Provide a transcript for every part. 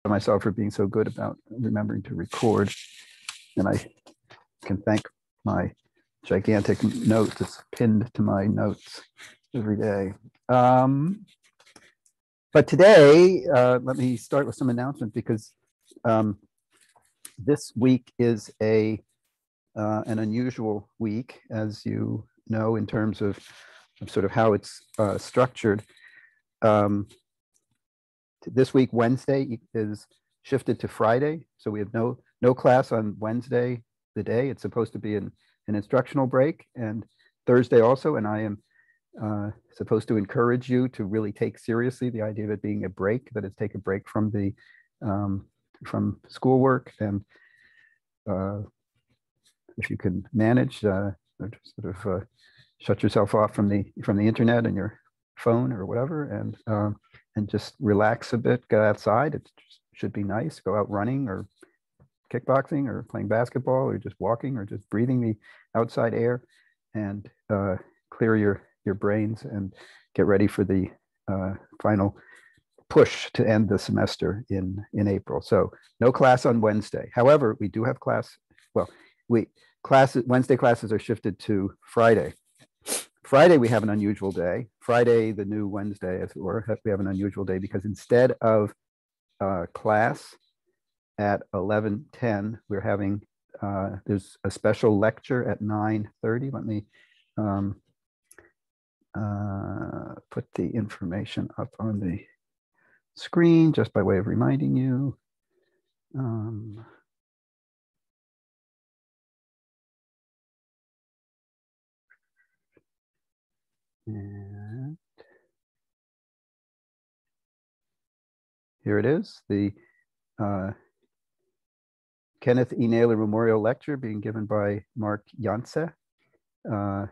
myself for being so good about remembering to record. And I can thank my gigantic note that's pinned to my notes every day. But today, let me start with some announcements because this week is an unusual week, as you know, in terms of sort of how it's structured. This week, Wednesday is shifted to Friday. So we have no class on Wednesday, the day. It's supposed to be an instructional break, and Thursday also. And I am supposed to encourage you to really take seriously the idea of it being a break, that it's take a break from the from schoolwork. And if you can manage, sort of shut yourself off from the internet and your phone or whatever, and just relax a bit, go outside. It should be nice. Go out running or kickboxing or playing basketball or just walking or just breathing the outside air, and clear your brains and get ready for the final push to end the semester in April. So no class on Wednesday. However, we do have class. Well, Wednesday classes are shifted to Friday. Friday, we have an unusual day. Friday, the new Wednesday, as it were, we have an unusual day because instead of class at 11:10, we're having, there's a special lecture at 9:30. Let me put the information up on the screen just by way of reminding you. And here it is, the Kenneth E. Naylor Memorial Lecture being given by Mark Janse.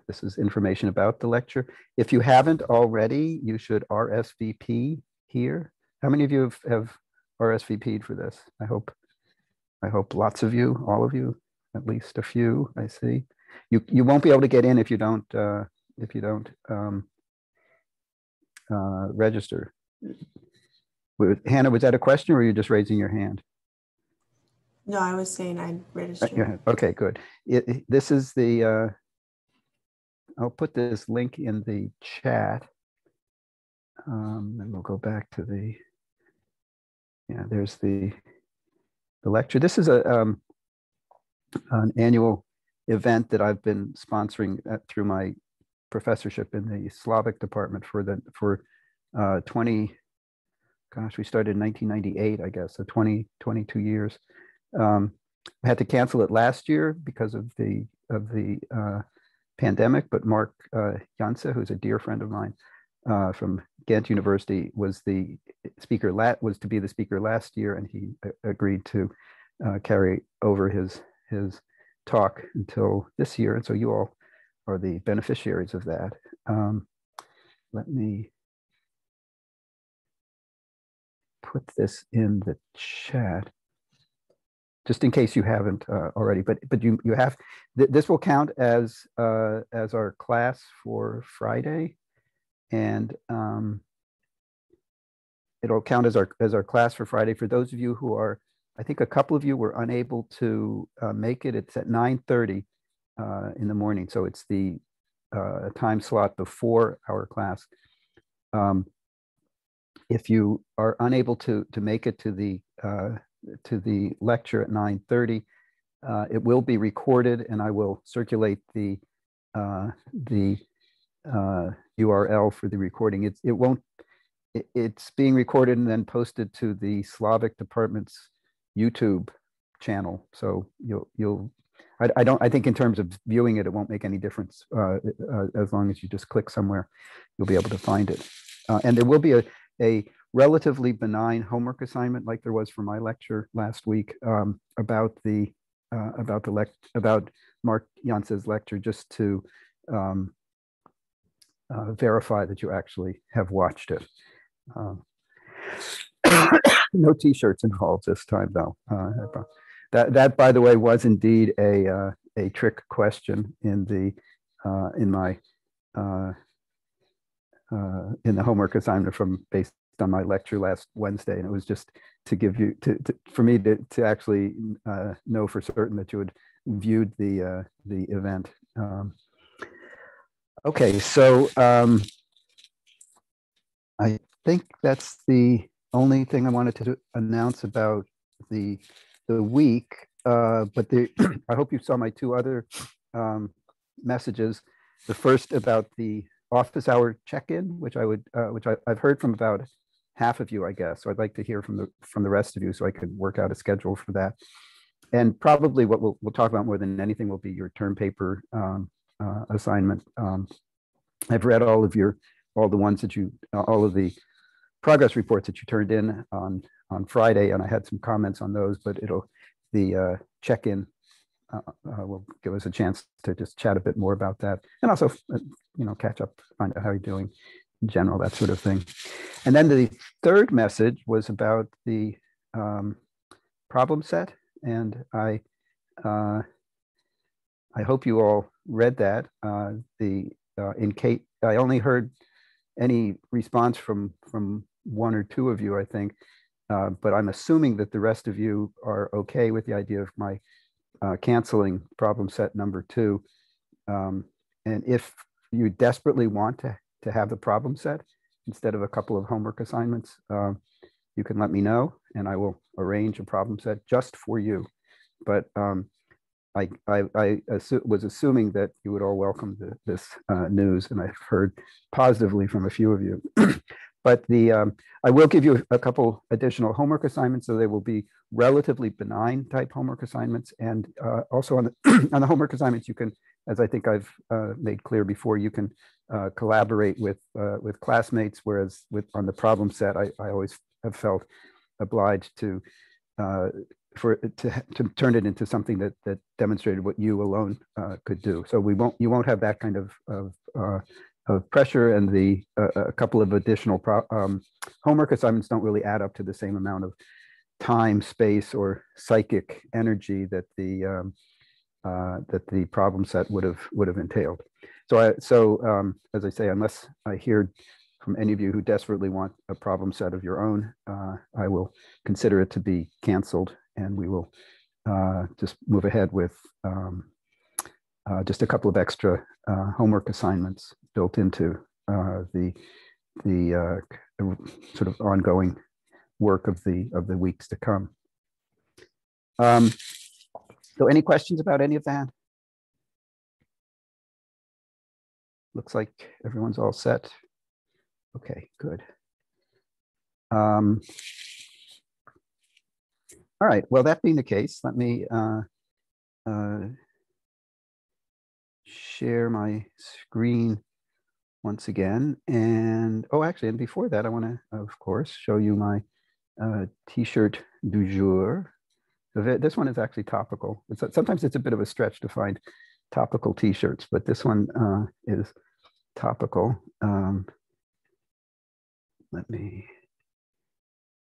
This is information about the lecture. If you haven't already, you should RSVP here. How many of you have RSVP'd for this? I hope lots of you, all of you, at least a few. I see. You won't be able to get in if you don't register. Hannah, was that a question, or were you just raising your hand? No, I was saying I'd register. Okay, good. This is the, I'll put this link in the chat. And we'll go back to the, there's the lecture. This is an annual event that I've been sponsoring through my professorship in the Slavic department for 20, gosh, we started in 1998, I guess, so 22 years. I had to cancel it last year because of the pandemic, but Mark Janse, who's a dear friend of mine from Ghent University, was the speaker, was to be the speaker last year, and he agreed to carry over his talk until this year, and so you all are the beneficiaries of that. Let me put this in the chat, just in case you haven't already. But you have. This will count as our class for Friday, and it'll count as our class for Friday. For those of you who are, I think a couple of you were unable to make it. It's at 9:30 in the morning, so it's the time slot before our class. If you are unable to make it to the lecture at 9:30, it will be recorded, and I will circulate the URL for the recording. It's being recorded and then posted to the Slavic department's YouTube channel. So I think in terms of viewing it, it won't make any difference as long as you just click somewhere, you'll be able to find it. And there will be a relatively benign homework assignment, like there was for my lecture last week, about Mark Janse's lecture, just to verify that you actually have watched it. No t-shirts involved this time, though. That, by the way, was indeed a trick question in the in the homework assignment based on my lecture last Wednesday, and it was just to give you for me to actually know for certain that you had viewed the event. Okay, so I think that's the only thing I wanted to announce about the week. But I hope you saw my two other messages. The first about the office hour check-in, which I've heard from about half of you, I guess. So I'd like to hear from the rest of you, so I could work out a schedule for that. And probably what we'll talk about more than anything will be your term paper assignment. I've read all of the ones that all of the progress reports that you turned in on Friday, and I had some comments on those. But the check-in will give us a chance to just chat a bit more about that, and also catch up, find out how you're doing in general, that sort of thing. And then the third message was about the problem set, and I hope you all read that. In case I only heard any response from one or two of you, I think, but I'm assuming that the rest of you are okay with the idea of my canceling problem set number 2. And if you desperately want to have the problem set instead of a couple of homework assignments, you can let me know, and I will arrange a problem set just for you. But I was assuming that you would all welcome this news, and I've heard positively from a few of you. But I will give you a couple additional homework assignments, so they will be relatively benign type homework assignments. And also on the homework assignments, you can, as I think I've made clear before, you can collaborate with classmates. Whereas on the problem set, I always have felt obliged to turn it into something that demonstrated what you alone could do. So you won't have that kind of pressure, and a couple of additional homework assignments don't really add up to the same amount of time, space, or psychic energy that the problem set would have entailed. So as I say, unless I hear from any of you who desperately want a problem set of your own, I will consider it to be canceled, and we will just move ahead with just a couple of extra homework assignments built into the sort of ongoing work of the weeks to come. So any questions about any of that? Looks like everyone's all set. Okay, good. All right, well, that being the case, let me share my screen once again. And and before that, I want to, of course, show you my t-shirt du jour. This one is actually topical. Sometimes it's a bit of a stretch to find topical t-shirts, but this one is topical. Let me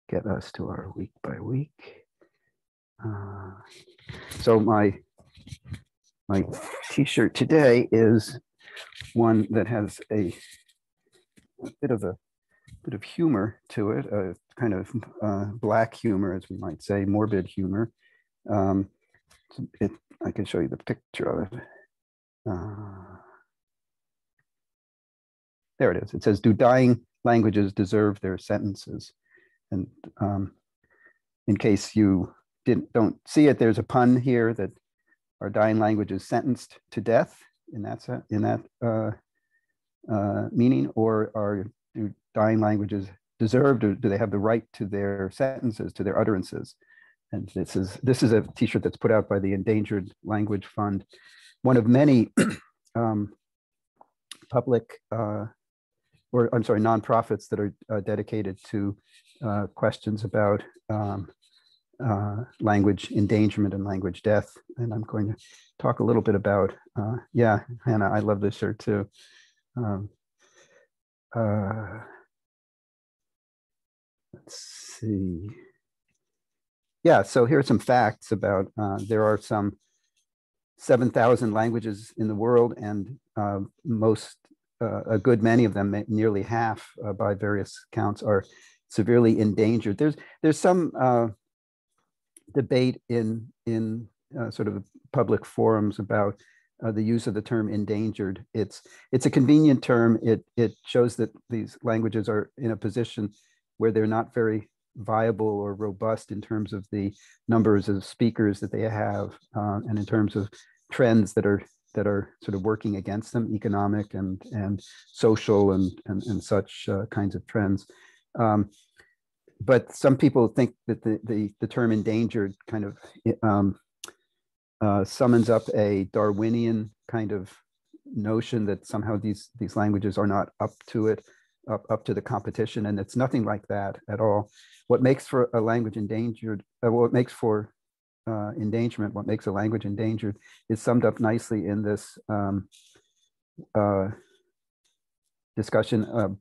get us to our week by week. So my t-shirt today is one that has a bit of humor to it, a kind of black humor, as we might say, morbid humor. I can show you the picture of it. There it is. It says, "Do dying languages deserve their sentences?" And in case you don't see it, there's a pun here that are dying languages sentenced to death in that meaning, or do dying languages deserve, or do they have the right to their sentences, to their utterances? And this is a t-shirt that's put out by the Endangered Language Fund, one of many public nonprofits that are dedicated to questions about language endangerment and language death. And I'm going to talk a little bit about, yeah, Hannah, I love this shirt too. Let's see. Yeah, so here are some facts about, there are some 7,000 languages in the world, and a good many of them, nearly half by various counts, are severely endangered. There's some debate in sort of public forums about the use of the term endangered. It's a convenient term. It shows that these languages are in a position where they're not very viable or robust in terms of the numbers of speakers that they have, and in terms of trends that are sort of working against them, economic and social and such kinds of trends. But some people think that the term endangered kind of summons up a Darwinian kind of notion that somehow these languages are not up to it, up to the competition, and it's nothing like that at all. What makes for a language endangered, what makes for endangerment, what makes a language endangered, is summed up nicely in this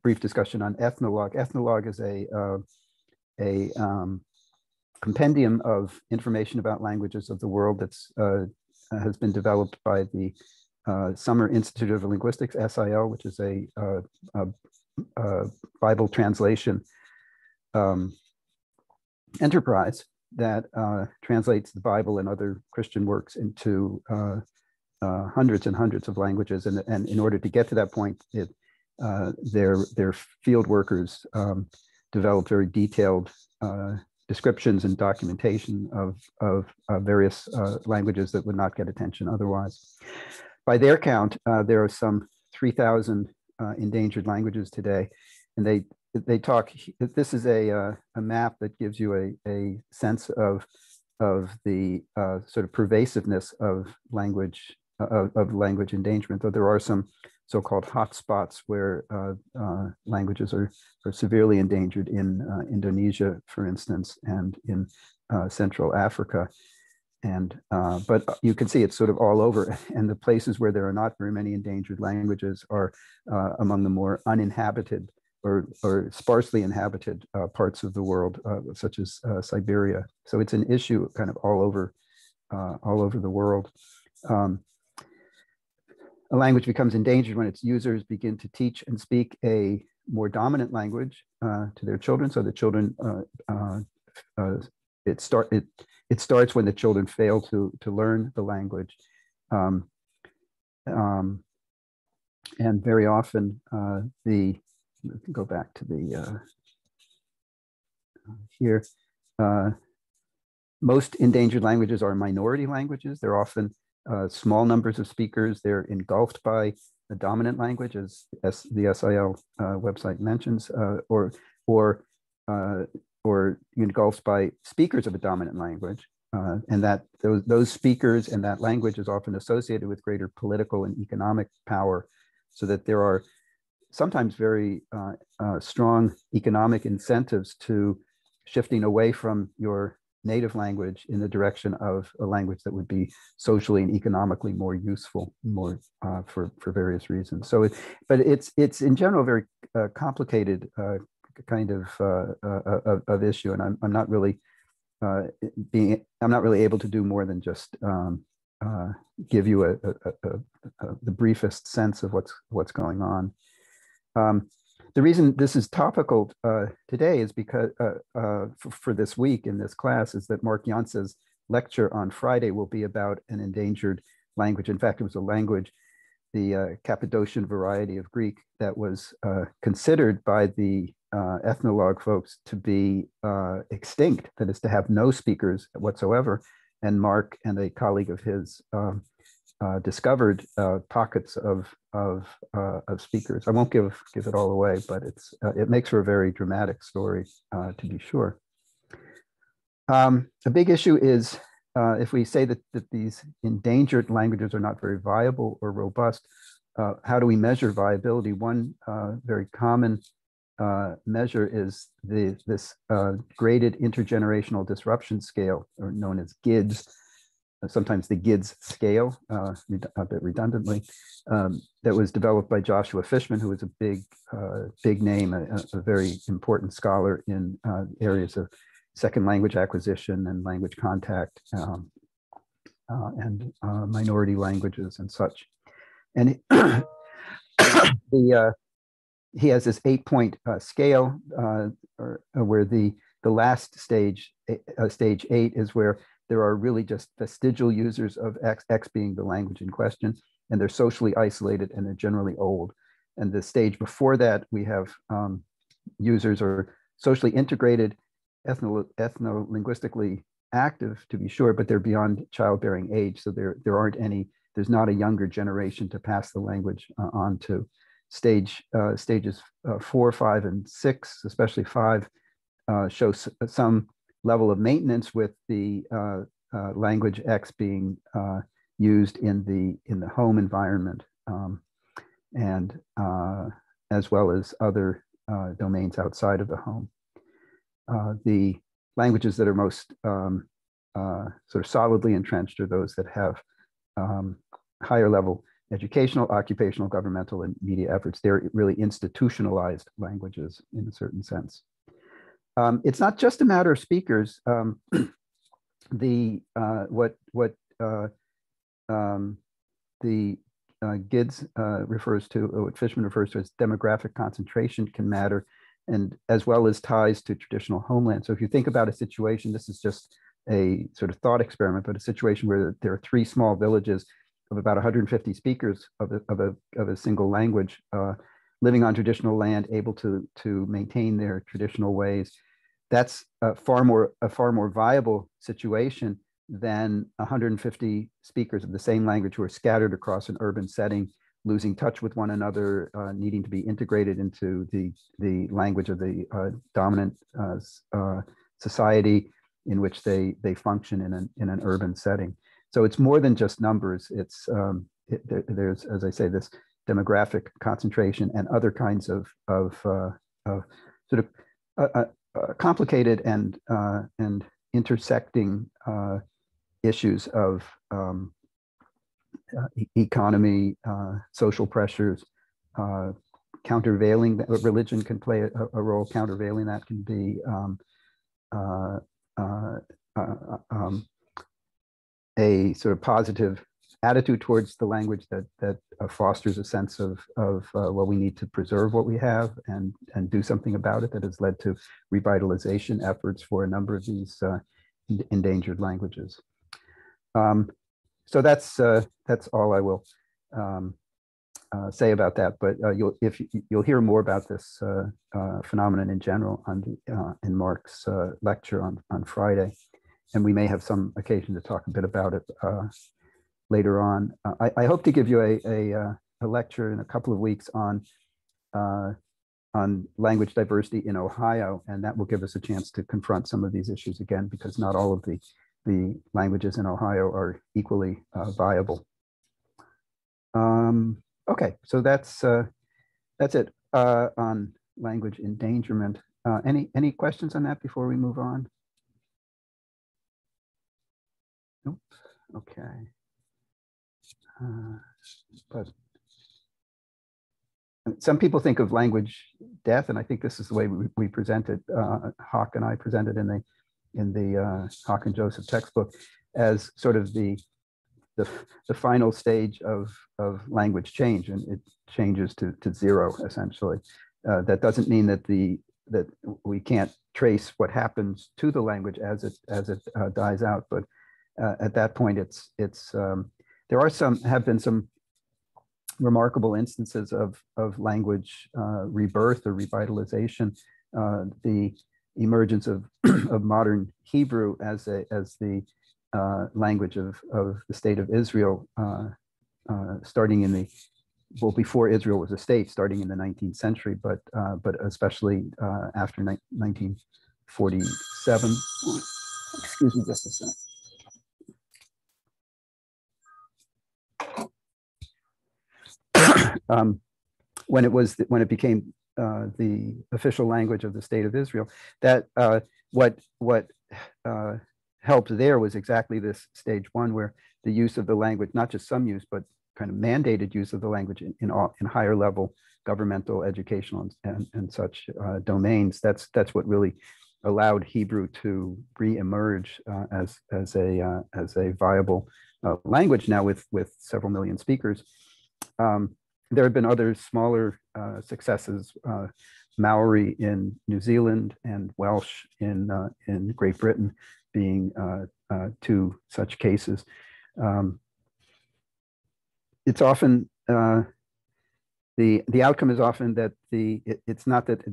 brief discussion on ethnologue. Ethnologue is a compendium of information about languages of the world that's has been developed by the Summer Institute of Linguistics, SIL, which is a Bible translation enterprise that translates the Bible and other Christian works into hundreds and hundreds of languages. And in order to get to that point, their field workers developed very detailed descriptions and documentation of various languages that would not get attention otherwise. By their count, there are some 3,000 endangered languages today, and they talk. This is a map that gives you a sense of the sort of pervasiveness of language endangerment. Though there are some so-called hotspots where languages are severely endangered in Indonesia, for instance, and in Central Africa. And but you can see it's sort of all over. And the places where there are not very many endangered languages are among the more uninhabited or sparsely inhabited parts of the world, such as Siberia. So it's an issue kind of all over the world. A language becomes endangered when its users begin to teach and speak a more dominant language to their children. So the children, it starts when the children fail to learn the language, and very often go back to the here. Most endangered languages are minority languages. They're often small numbers of speakers. They're engulfed by the dominant language, as the SIL website mentions, or engulfed by speakers of a dominant language, and that those speakers and that language is often associated with greater political and economic power, so that there are sometimes very strong economic incentives to shifting away from your native language in the direction of a language that would be socially and economically more useful, more for various reasons. So, but it's in general a very complicated kind of issue, and I'm not really able to do more than just give you the briefest sense of what's going on. The reason this is topical today is because for this week in this class is that Mark Jance's lecture on Friday will be about an endangered language. In fact, it was a language, the Cappadocian variety of Greek, that was considered by the ethnologue folks to be extinct, that is to have no speakers whatsoever. And Mark and a colleague of his discovered pockets of speakers. I won't give it all away, but it makes for a very dramatic story, to be sure. A big issue is if we say that these endangered languages are not very viable or robust, how do we measure viability? One very common measure is this graded intergenerational disruption scale, or known as GIDS. Sometimes the GIDS scale, a bit redundantly, that was developed by Joshua Fishman, who was a big name, a very important scholar in areas of second language acquisition and language contact, and minority languages and such. And he has this 8-point scale where the last stage, stage 8, is where there are really just vestigial users of X being the language in question, and they're socially isolated and they're generally old. And the stage before that, we have users are socially integrated, ethno-linguistically active, to be sure, but they're beyond childbearing age. So there's not a younger generation to pass the language on to. Stages 4, 5, and 6, especially 5, show some level of maintenance with the language X being used in the home environment, and as well as other domains outside of the home. The languages that are most sort of solidly entrenched are those that have higher level educational, occupational, governmental, and media efforts. They're really institutionalized languages in a certain sense. It's not just a matter of speakers. The GIDS refers to, or what Fishman refers to as demographic concentration, can matter, and as well as ties to traditional homeland. So if you think about a situation, this is just a sort of thought experiment, but a situation where there are 3 small villages of about 150 speakers of a single language, living on traditional land, able to maintain their traditional ways. That's a far more viable situation than 150 speakers of the same language who are scattered across an urban setting, losing touch with one another, needing to be integrated into the language of the dominant society in which they function in an urban setting. So it's more than just numbers. It's there's, as I say, this demographic concentration and other kinds of sort of complicated and intersecting issues of economy, social pressures, countervailing. Religion can play a role. Countervailing that can be a sort of positive attitude towards the language that fosters a sense of well, we need to preserve what we have and do something about it, that has led to revitalization efforts for a number of these endangered languages. So that's all I will say about that. But you'll hear more about this phenomenon in general in Mark's lecture on Friday, and we may have some occasion to talk a bit about it later on. I hope to give you a lecture in a couple of weeks on language diversity in Ohio, and that will give us a chance to confront some of these issues again, because not all of the languages in Ohio are equally viable. Okay, so that's it on language endangerment. Any questions on that before we move on? Nope. Okay. But some people think of language death, and I think this is the way we present it. Hawk and I presented in the Hawk and Joseph textbook as sort of the final stage of language change, and it changes to 0 essentially. That doesn't mean that that we can't trace what happens to the language as it dies out, but at that point there have been some remarkable instances of language rebirth or revitalization. The emergence of modern Hebrew as the language of the state of Israel, starting before Israel was a state, starting in the 19th century, but especially after 1947. Excuse me just a second. When it became the official language of the state of Israel, that what helped there was exactly this stage 1, where the use of the language, not just some use, but kind of mandated use of the language in higher level governmental, educational, and such domains. That's what really allowed Hebrew to re-emerge as a viable language now with several million speakers. there have been other smaller successes. Maori in New Zealand and Welsh in Great Britain being two such cases. It's often the outcome is often that it's not that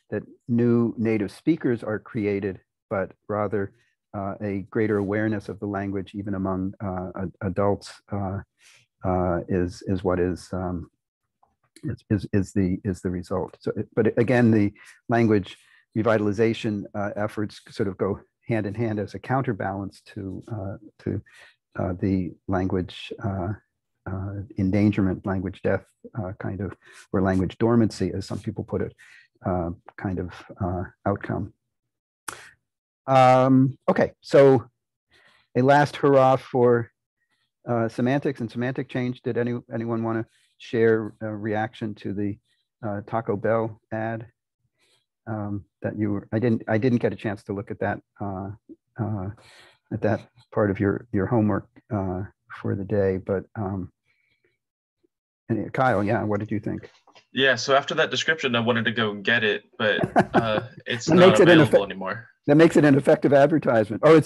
that new native speakers are created, but rather a greater awareness of the language even among adults is what is the result. So, but again, the language revitalization efforts sort of go hand in hand as a counterbalance to the language endangerment, language death kind of, or language dormancy, as some people put it, kind of outcome. Okay, so a last hurrah for semantics and semantic change. Did anyone want to share a reaction to the Taco Bell ad that you were? I didn't get a chance to look at that part of your homework for the day, but Kyle, yeah, what did you think? Yeah, so after that description, I wanted to go get it, but it's not available anymore. That makes it an effective advertisement. Oh,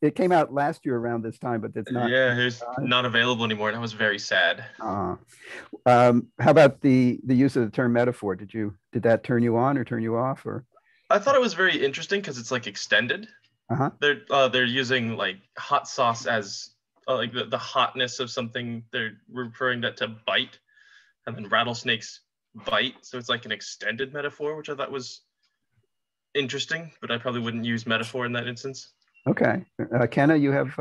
it came out last year around this time, but it's not. Yeah, it's not available anymore, and I was very sad. How about the use of the term metaphor? Did that turn you on or turn you off? Or I thought it was very interesting because it's like extended. Uh-huh. They're using like hot sauce as like the hotness of something. They're referring that to bite, and then rattlesnakes bite. So it's like an extended metaphor, which I thought was interesting, but I probably wouldn't use metaphor in that instance. Okay. Kenna, you have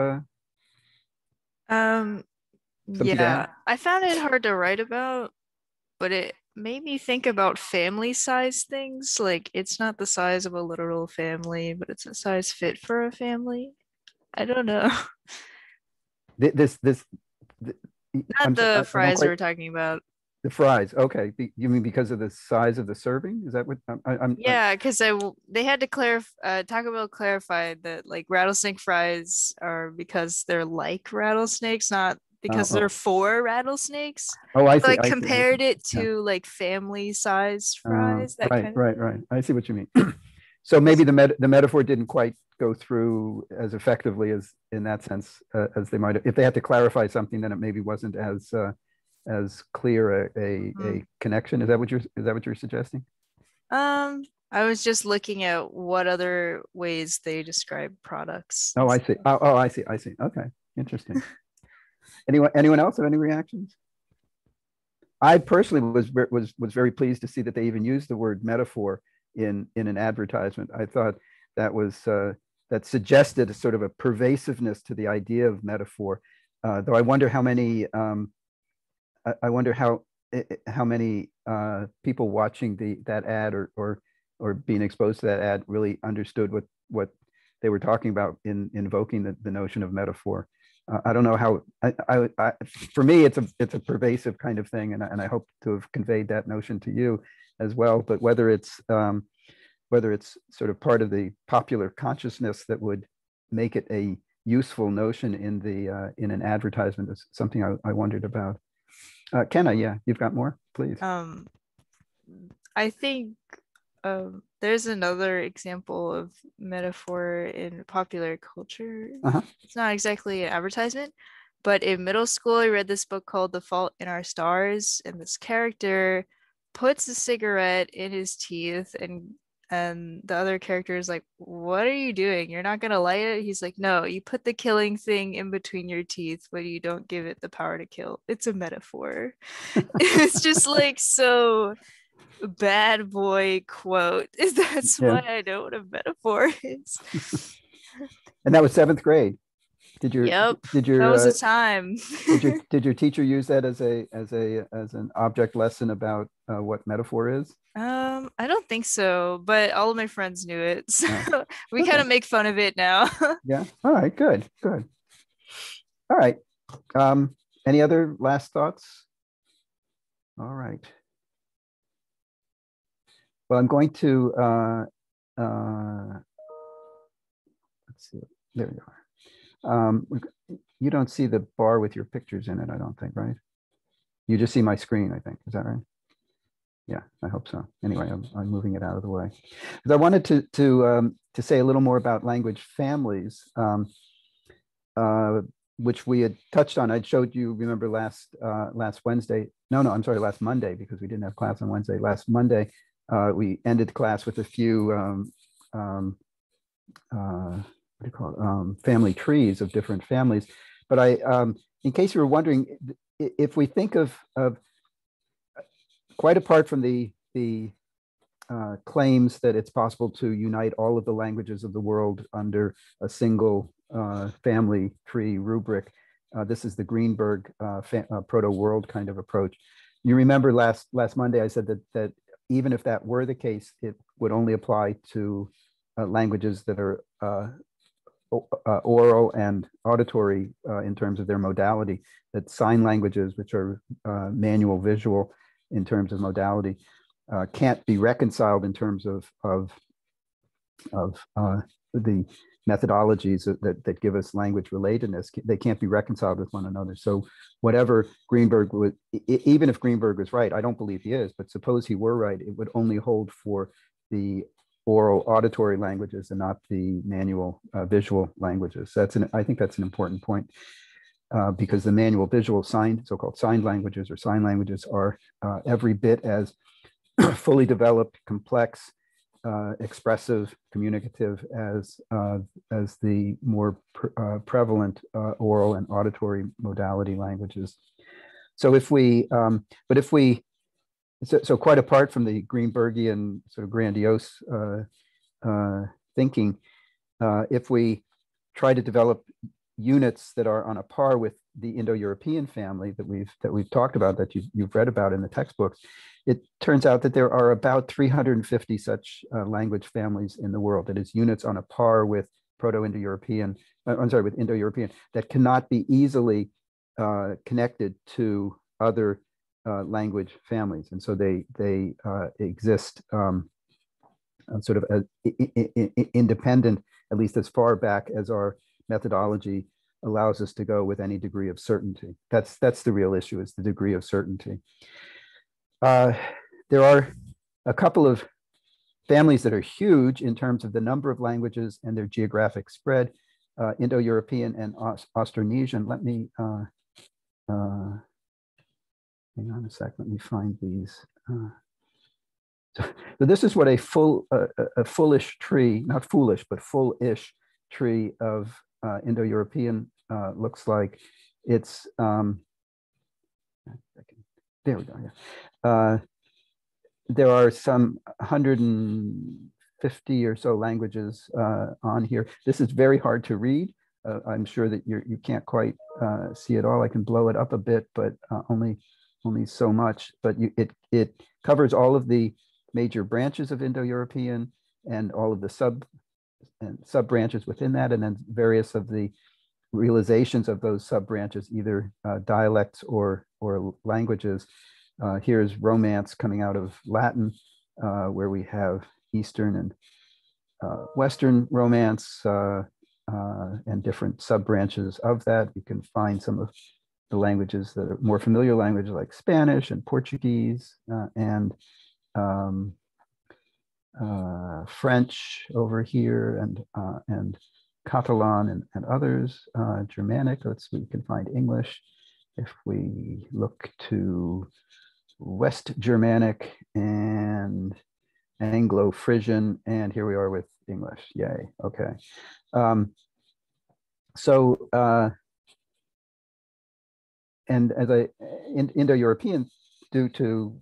yeah, I found it hard to write about, but it made me think about family size things. Like it's not the size of a literal family, but it's a size fit for a family. I don't know. Not the fries we were talking about. The fries, okay. You mean because of the size of the serving? Is that what I'm? Yeah, because they had to clarify. Taco Bell clarified that like rattlesnake fries are because they're like rattlesnakes, not because they're for rattlesnakes. Oh, I see. Like compared it to like family size fries. Right. I see what you mean. So maybe the metaphor didn't quite go through as effectively as in that sense as they might have. If they had to clarify something, then it maybe wasn't as clear a connection. Is that what you're suggesting? I was just looking at what other ways they describe products. Oh, I see. I see. Okay, interesting. Anyone else have any reactions? I personally was very pleased to see that they even used the word metaphor in an advertisement. I thought that was that suggested a sort of a pervasiveness to the idea of metaphor. Though I wonder how many people watching that ad or being exposed to that ad really understood what they were talking about in invoking the notion of metaphor. I don't know how. For me, it's a pervasive kind of thing, and I hope to have conveyed that notion to you as well. But whether it's sort of part of the popular consciousness that would make it a useful notion in an advertisement is something I wondered about. Kenna, yeah, you've got more, please. I think there's another example of metaphor in popular culture. It's not exactly an advertisement, but in middle school, I read this book called The Fault in Our Stars, and this character puts a cigarette in his teeth, and the other character is like, what are you doing? You're not gonna light it? He's like, no, you put the killing thing in between your teeth, but you don't give it the power to kill. It's a metaphor. It's just like so bad boy quote. That's why I know what a metaphor is. And that was 7th grade. That was a time. did your teacher use that as an object lesson about what metaphor is? I don't think so, but all of my friends knew it, so we kind of make fun of it now. Yeah. All right. Good. All right. Any other last thoughts? All right. Well, I'm going to let's see. There you are. You don't see the bar with your pictures in it, I don't think, right? You just see my screen, I think. Is that right? Yeah, I hope so. Anyway, I'm moving it out of the way. Because I wanted to say a little more about language families, which we had touched on. I showed you, remember last Wednesday. No, I'm sorry, last Monday, because we didn't have class on Wednesday. Last Monday, we ended class with a few what do you call it? Family trees of different families. But in case you were wondering, if we think of quite apart from the claims that it's possible to unite all of the languages of the world under a single family tree rubric, this is the Greenberg proto-world kind of approach. You remember last Monday I said that even if that were the case, it would only apply to languages that are oral and auditory in terms of their modality, that sign languages, which are manual visual in terms of modality, can't be reconciled in terms of the methodologies that give us language relatedness. They can't be reconciled with one another. So whatever Greenberg would, even if Greenberg was right, I don't believe he is, but suppose he were right, it would only hold for the oral auditory languages and not the manual visual languages. I think that's an important point, because the manual visual so-called signed languages or sign languages are every bit as fully developed, complex, expressive, communicative as the more prevalent oral and auditory modality languages. So so quite apart from the Greenbergian sort of grandiose thinking, if we try to develop units that are on a par with the Indo-European family that we've talked about, that you've read about in the textbooks, it turns out that there are about 350 such language families in the world. That is, units on a par with Proto-Indo-European, with Indo-European, that cannot be easily connected to other language families, and so they exist sort of independent, at least as far back as our methodology allows us to go with any degree of certainty. That's the real issue, is the degree of certainty. There are a couple of families that are huge in terms of the number of languages and their geographic spread, Indo-European and Austronesian. Let me hang on a sec, let me find these. So this is what a fullish tree, not foolish, but full-ish tree of Indo-European looks like. It's, there we go, yeah. There are some 150 or so languages on here. This is very hard to read. I'm sure that you can't quite see it all. I can blow it up a bit, but only so much. But it covers all of the major branches of Indo-European and all of the sub branches within that, and then various of the realizations of those sub branches, either dialects or languages. Here's Romance coming out of Latin, where we have Eastern and Western Romance and different sub branches of that. You can find some of the languages that are more familiar languages like Spanish and Portuguese and French over here, and Catalan and others, Germanic. We can find English. If we look to West Germanic and Anglo-Frisian, and here we are with English. Yay. Okay. And as Indo-European, due to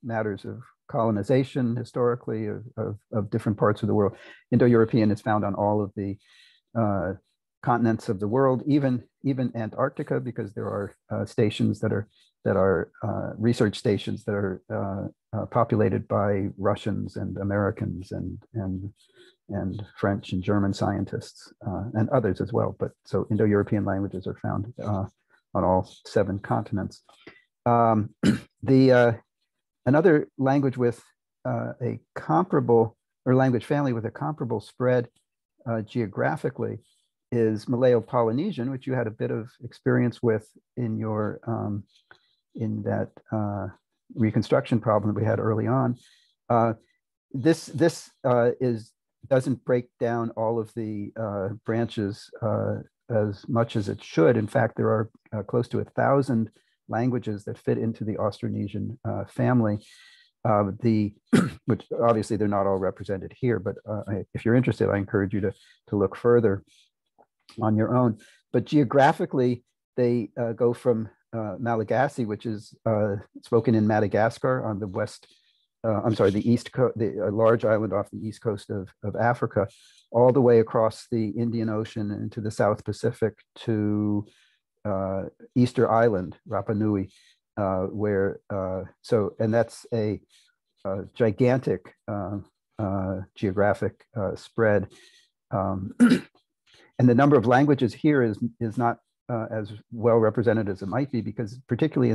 matters of colonization historically of different parts of the world, Indo-European is found on all of the continents of the world, even Antarctica, because there are stations that are research stations that are populated by Russians and Americans and French and German scientists and others as well. But so Indo-European languages are found on all 7 continents. Another language with a comparable, or language family with a comparable spread geographically, is Malayo-Polynesian, which you had a bit of experience with in your that reconstruction problem that we had early on. This doesn't break down all of the branches as much as it should. In fact, there are close to 1,000 languages that fit into the Austronesian family. Which obviously they're not all represented here, but if you're interested, I encourage you to look further on your own. But geographically, they go from Malagasy, which is spoken in Madagascar on the west, the east coast, the large island off the east coast of Africa, all the way across the Indian Ocean into the South Pacific to Easter Island, Rapa Nui, and that's a gigantic geographic spread. And the number of languages here is not as well represented as it might be, because particularly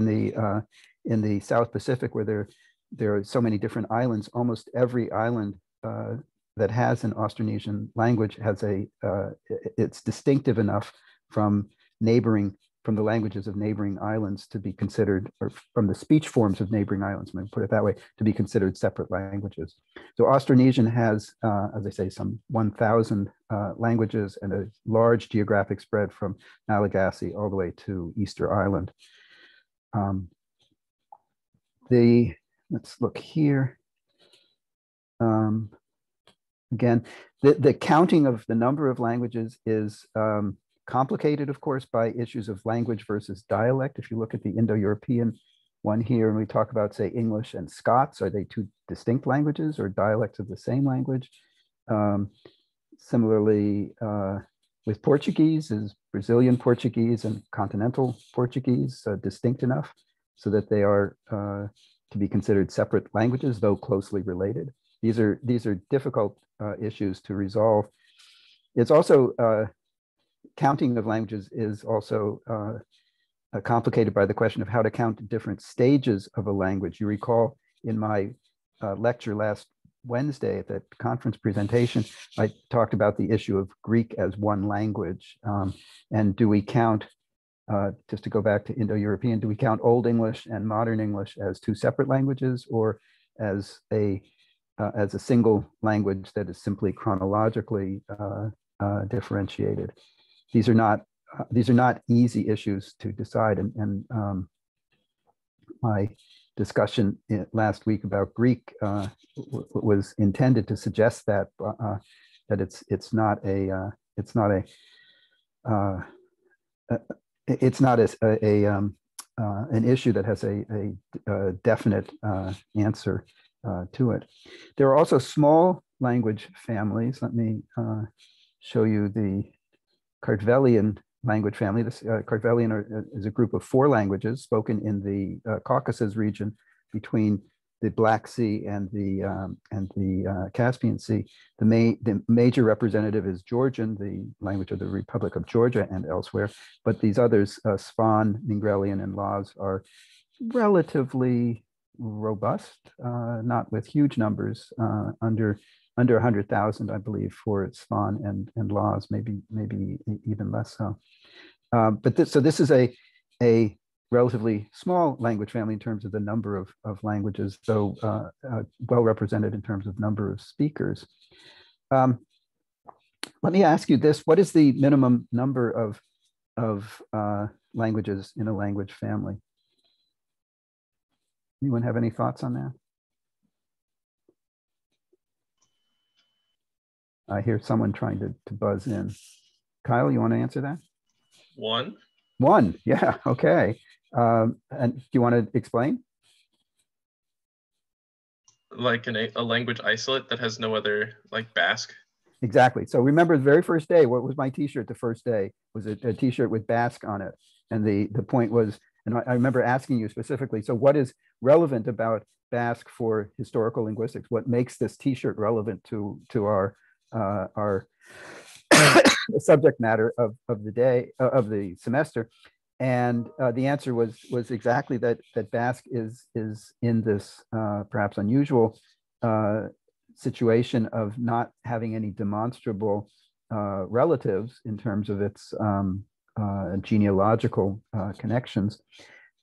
in the South Pacific, where there are so many different islands, almost every island that has an Austronesian language has it's distinctive enough from the languages of neighboring islands to be considered, or from the speech forms of neighboring islands, let me put it that way, to be considered separate languages. So Austronesian has, as I say, some 1,000 languages and a large geographic spread from Malagasy all the way to Easter Island. Let's look here. Again, the counting of the number of languages is complicated, of course, by issues of language versus dialect. If you look at the Indo-European one here, and we talk about, say, English and Scots, are they two distinct languages or dialects of the same language? Similarly, with Portuguese, is Brazilian Portuguese and continental Portuguese distinct enough so that they are to be considered separate languages, though closely related? These are difficult issues to resolve. It's also counting of languages is also complicated by the question of how to count different stages of a language. You recall in my lecture last Wednesday at that conference presentation, I talked about the issue of Greek as one language. And do we count, just to go back to Indo-European, do we count Old English and Modern English as two separate languages, or as a single language that is simply chronologically differentiated? These are not easy issues to decide, and my discussion last week about Greek was intended to suggest that it's not an issue that has a definite answer to it. There are also small language families. Let me show you the Kartvelian language family. This Kartvelian is a group of 4 languages spoken in the Caucasus region between the Black Sea and the Caspian Sea. The major representative is Georgian, the language of the Republic of Georgia and elsewhere. But these others, Svan, Mingrelian, and Laz, are relatively robust, not with huge numbers, under 100,000, I believe, for Svan and Laz, maybe even less so. So this is a relatively small language family in terms of the number of languages, though well represented in terms of number of speakers. Let me ask you this: what is the minimum number of languages in a language family? Anyone have any thoughts on that? I hear someone trying to buzz in. Kyle, you want to answer that? 1. 1, yeah, okay. And do you want to explain? Like a language isolate that has no other, like Basque. Exactly. So remember the very first day, what was my t-shirt the first day? Was it a t-shirt with Basque on it? And the point was, and I remember asking you specifically, so what is relevant about Basque for historical linguistics? What makes this t-shirt relevant to our subject matter of the day, of the semester? And the answer was exactly that Basque is in this perhaps unusual situation of not having any demonstrable relatives in terms of its genealogical connections.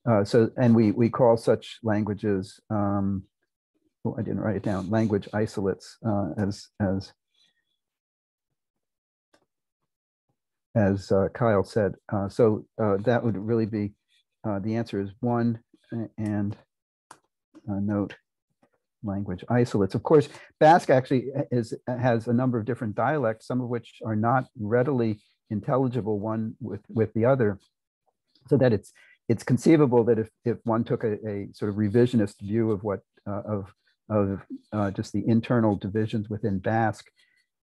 And we call such languages, oh, I didn't write it down, language isolates, as Kyle said. So that would really be, the answer is 1, and note language isolates. Of course, Basque actually has a number of different dialects, some of which are not readily intelligible one with the other, so that it's conceivable that if one took a sort of revisionist view of what just the internal divisions within Basque,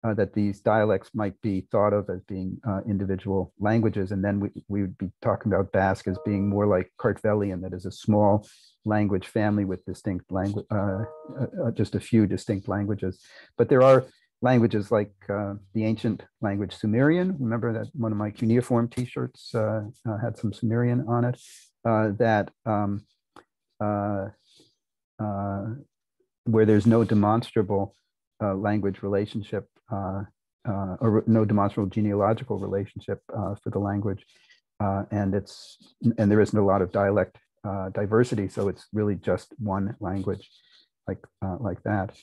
that these dialects might be thought of as being individual languages, and then we would be talking about Basque as being more like Kartvelian, that is a small language family with distinct language, just a few distinct languages. But there are languages like the ancient language Sumerian. Remember that one of my cuneiform T-shirts had some Sumerian on it, where there's no demonstrable language relationship, or no demonstrable genealogical relationship for the language, and there isn't a lot of dialect diversity, so it's really just one language, like that.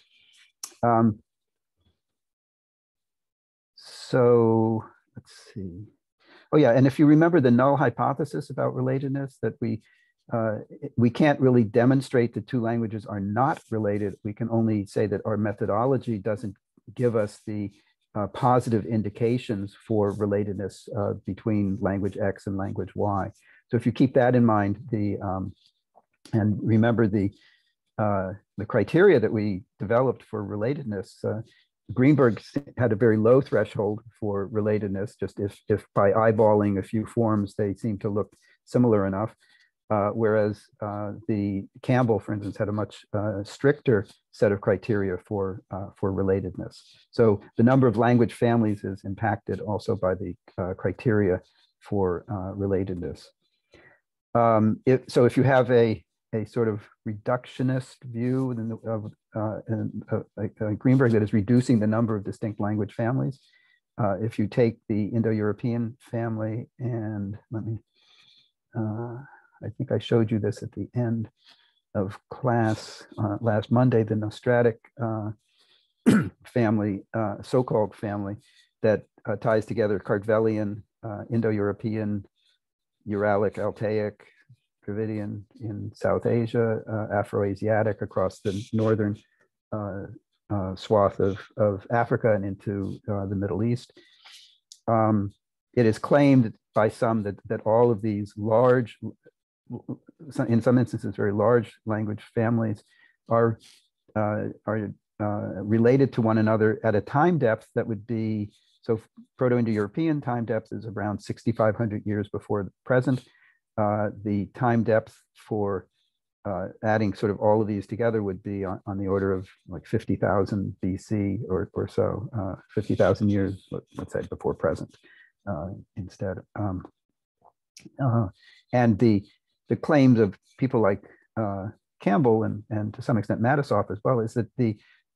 So let's see. Oh yeah, and if you remember the null hypothesis about relatedness, that we can't really demonstrate the two languages are not related. We can only say that our methodology doesn't give us the positive indications for relatedness between language X and language Y. So if you keep that in mind, and remember the criteria that we developed for relatedness, Greenberg had a very low threshold for relatedness, just if by eyeballing a few forms, they seem to look similar enough. Whereas the Campbell, for instance, had a much stricter set of criteria for relatedness. So the number of language families is impacted also by the criteria for relatedness. So if you have a sort of reductionist view of Greenberg that is reducing the number of distinct language families, if you take the Indo-European family, and let me, I think I showed you this at the end of class last Monday, the Nostratic family, so-called family, that ties together Kartvelian, Indo-European, Uralic, Altaic, Dravidian in South Asia, Afroasiatic across the northern swath of Africa and into the Middle East. It is claimed by some that all of these large, in some instances, very large language families are related to one another at a time depth that would be, so Proto-Indo-European time depth is around 6,500 years before the present. The time depth for adding sort of all of these together would be on the order of like 50,000 BC or so, 50,000 years, let's say, before present instead. And the claims of people like Campbell and to some extent Matisoff as well is that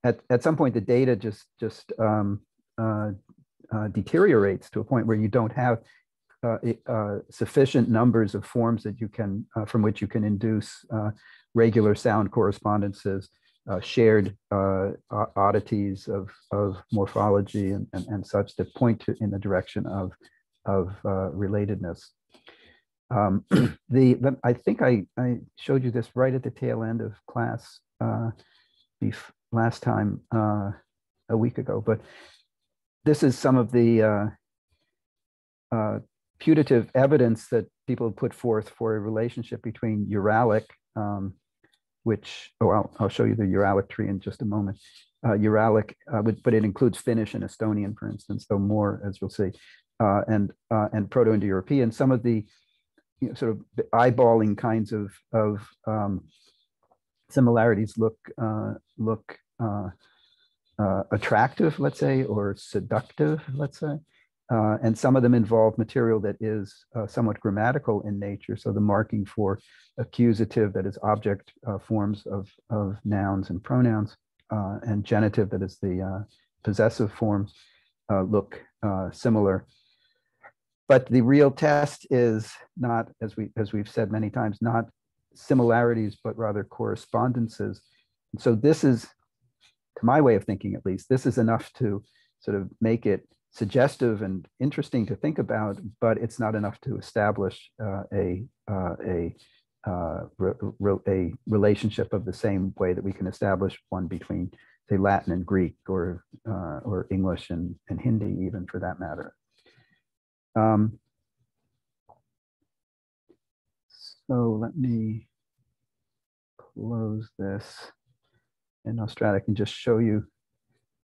at some point the data just deteriorates to a point where you don't have sufficient numbers of forms that you can from which you can induce regular sound correspondences, shared oddities of morphology and such that point in the direction of relatedness. I think I showed you this right at the tail end of class last time a week ago, but this is some of the putative evidence that people put forth for a relationship between Uralic, which, I'll show you the Uralic tree in just a moment. Uralic, but it includes Finnish and Estonian, for instance, though more, as you'll see, and Proto-Indo-European. Some of the sort of eyeballing kinds of similarities look attractive, let's say, or seductive, let's say. And some of them involve material that is somewhat grammatical in nature. So the marking for accusative, that is object forms of nouns and pronouns, and genitive, that is the possessive forms, look similar. But the real test is not, as we've said many times, not similarities, but rather correspondences. And so this is, to my way of thinking at least, this is enough to sort of make it suggestive and interesting to think about, but it's not enough to establish a relationship of the same way that we can establish one between, say, Latin and Greek, or English and Hindi, even, for that matter. So let me close this. And Nostrad, I can just show you,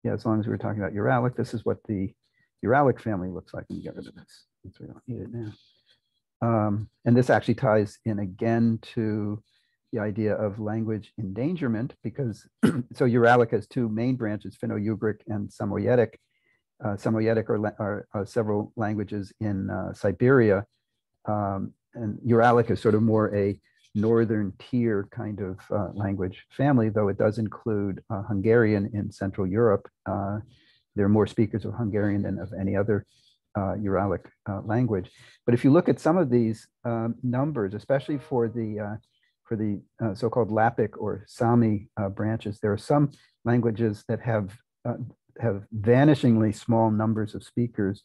yeah, as long as we were talking about Uralic, this is what the Uralic family looks like. Let me get rid of this since we don't need it now. And this actually ties in again to the idea of language endangerment, because so Uralic has two main branches, Finno-Ugric and Samoyedic. Samoyedic are several languages in Siberia, and Uralic is sort of more a northern tier kind of language family, though it does include Hungarian in Central Europe. There are more speakers of Hungarian than of any other Uralic language. But if you look at some of these numbers, especially for the so-called Lappic or Sami branches, there are some languages that have vanishingly small numbers of speakers.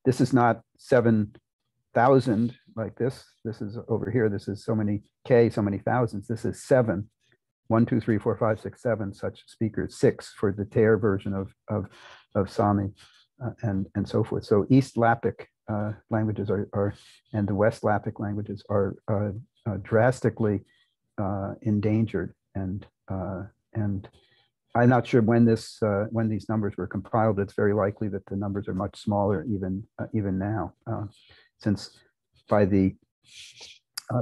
This is not 7,000 like this. This is over here. This is so many K, so many thousands. This is 7. 1, 2, 3, 4, 5, 6, 7 such speakers. 6 for the Tear version of Sami, and so forth. So East Lappic languages are and the West Lappic languages are drastically endangered, and I'm not sure when these numbers were compiled. It's very likely that the numbers are much smaller even now, since by the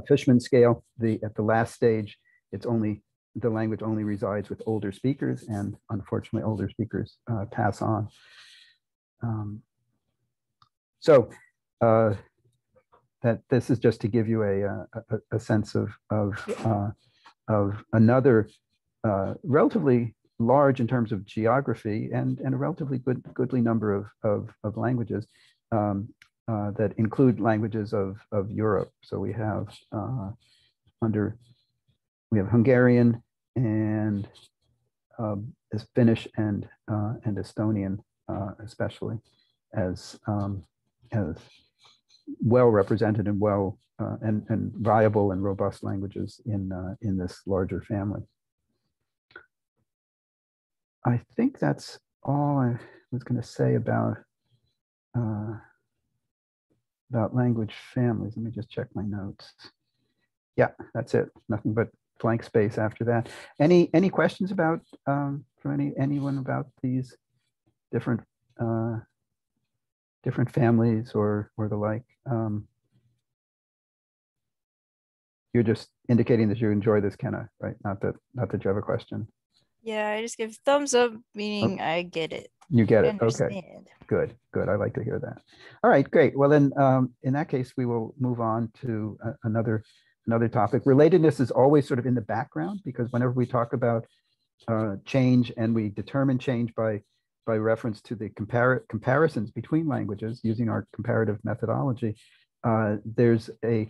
Fishman scale, at the last stage, the language only resides with older speakers, and unfortunately, older speakers pass on. So that this is just to give you a sense of another relatively large in terms of geography and a relatively goodly number of languages that include languages of Europe. So we have Hungarian and Finnish and Estonian, especially as well represented and well and viable and robust languages in this larger family. I think that's all I was going to say about language families. Let me just check my notes. Yeah, that's it. Nothing but blank space after that. Any questions about from anyone about these different families or the like? You're just indicating that you enjoy this, Kenna, right? Not that you have a question. Yeah, I just give thumbs up, meaning I get it. You get I it. understand. Okay. Good. I like to hear that. All right, great. Well, then in that case, we will move on to another topic. Relatedness is always sort of in the background, because whenever we talk about change and we determine change by reference to the comparisons between languages using our comparative methodology, there's a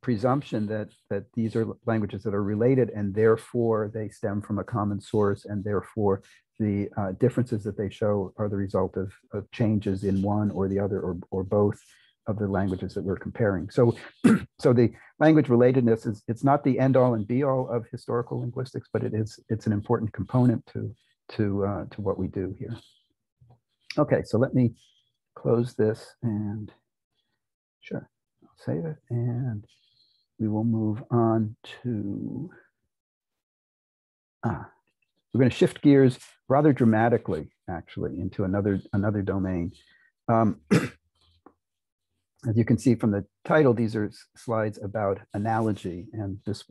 presumption that these are languages that are related, and therefore they stem from a common source, and therefore the differences that they show are the result of changes in one or the other or both of the languages that we're comparing. So the language relatedness it's not the end all and be all of historical linguistics, but it's an important component to what we do here. Okay, so let me close this and sure. Save it, and we will move on to, we're going to shift gears rather dramatically, actually, into another domain. As you can see from the title, these are slides about analogy, and this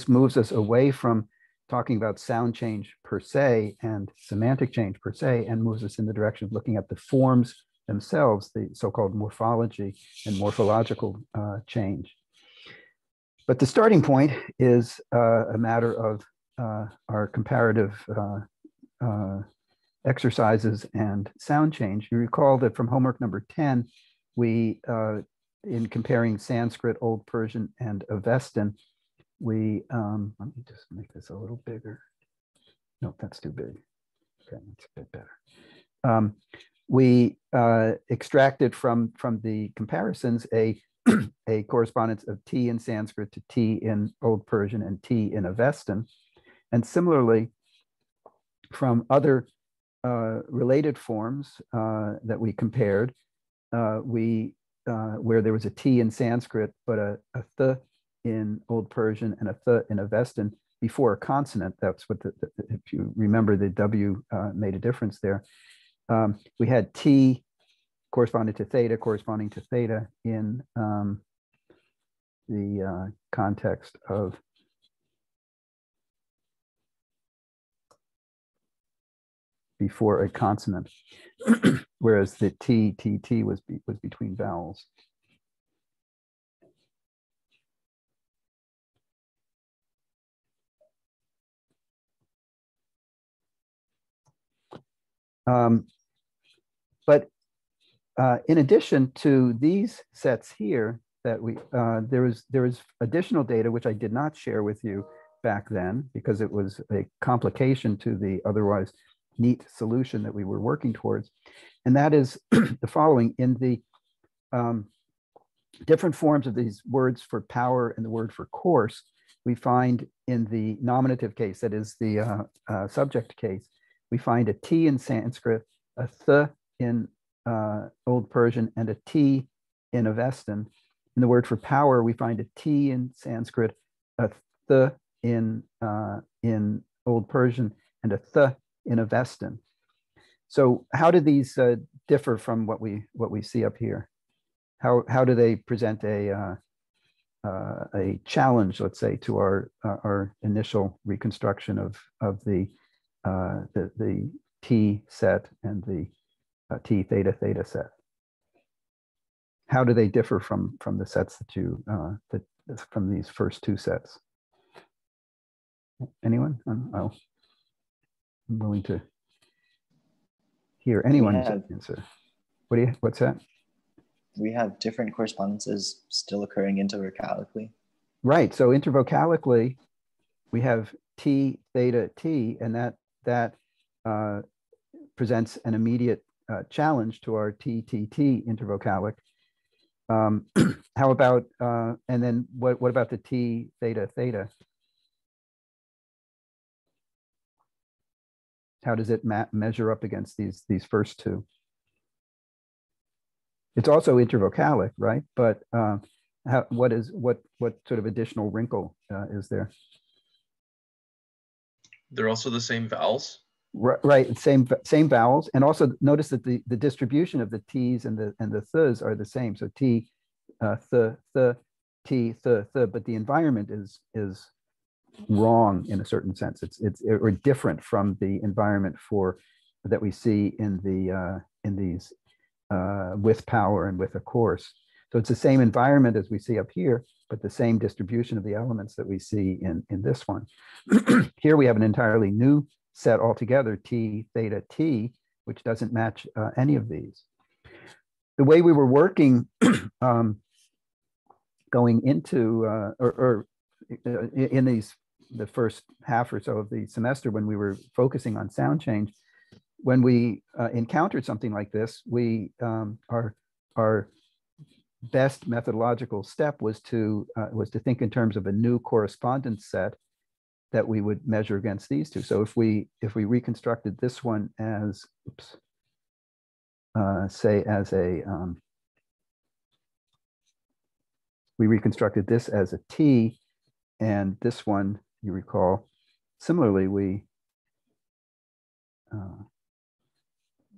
moves us away from talking about sound change per se and semantic change per se, and moves us in the direction of looking at the forms themselves, the so-called morphology and morphological change. But the starting point is a matter of our comparative exercises and sound change. You recall that from homework number 10, we, in comparing Sanskrit, Old Persian, and Avestan, we, let me just make this a little bigger. No, that's too big. Okay, that's a bit better. We extracted from the comparisons a correspondence of T in Sanskrit to T in Old Persian and T in Avestan. And similarly, from other related forms that we compared, where there was a T in Sanskrit, but a th in Old Persian and a th in Avestan before a consonant. That's what if you remember, the W made a difference there. We had T corresponding to theta, corresponding to theta in the context of before a consonant, whereas the T, T was between vowels. But in addition to these sets here, that we there was additional data which I did not share with you back then because it was a complication to the otherwise neat solution that we were working towards, and that is the following: in the different forms of these words for power and the word for coarse, we find in the nominative case, that is the subject case, we find a T in Sanskrit, a th in Old Persian, and a T in Avestan. In the word for power, we find a T in Sanskrit, a th in Old Persian, and a th in Avestan. So how do these differ from what we see up here? How do they present a challenge, let's say, to our initial reconstruction of the T set and the T theta theta set? How do they differ from the sets that you from these first two sets? Anyone? I'm willing to hear anyone's answer. What's that? We have different correspondences still occurring intervocalically. Right. So intervocalically, we have T theta T, and that presents an immediate challenge to our T intervocalic. How about and then what about the T theta theta? How does it measure up against these first two? It's also intervocalic, right? But what sort of additional wrinkle is there? They're also the same vowels. Right, same vowels, and also notice that the distribution of the T's and the ths are the same. So T, th, T, th, but the environment is wrong in a certain sense. It's or different from the environment that we see in these with power and with a course. So it's the same environment as we see up here, but the same distribution of the elements that we see in this one. Here we have an entirely new set altogether, T theta T, which doesn't match any of these. The way we were working going into or in the first half or so of the semester, when we were focusing on sound change, when we encountered something like this, we our best methodological step was to think in terms of a new correspondence set that we would measure against these two. So if we reconstructed this one as, say as a, we reconstructed this as a T, and this one, you recall, similarly, we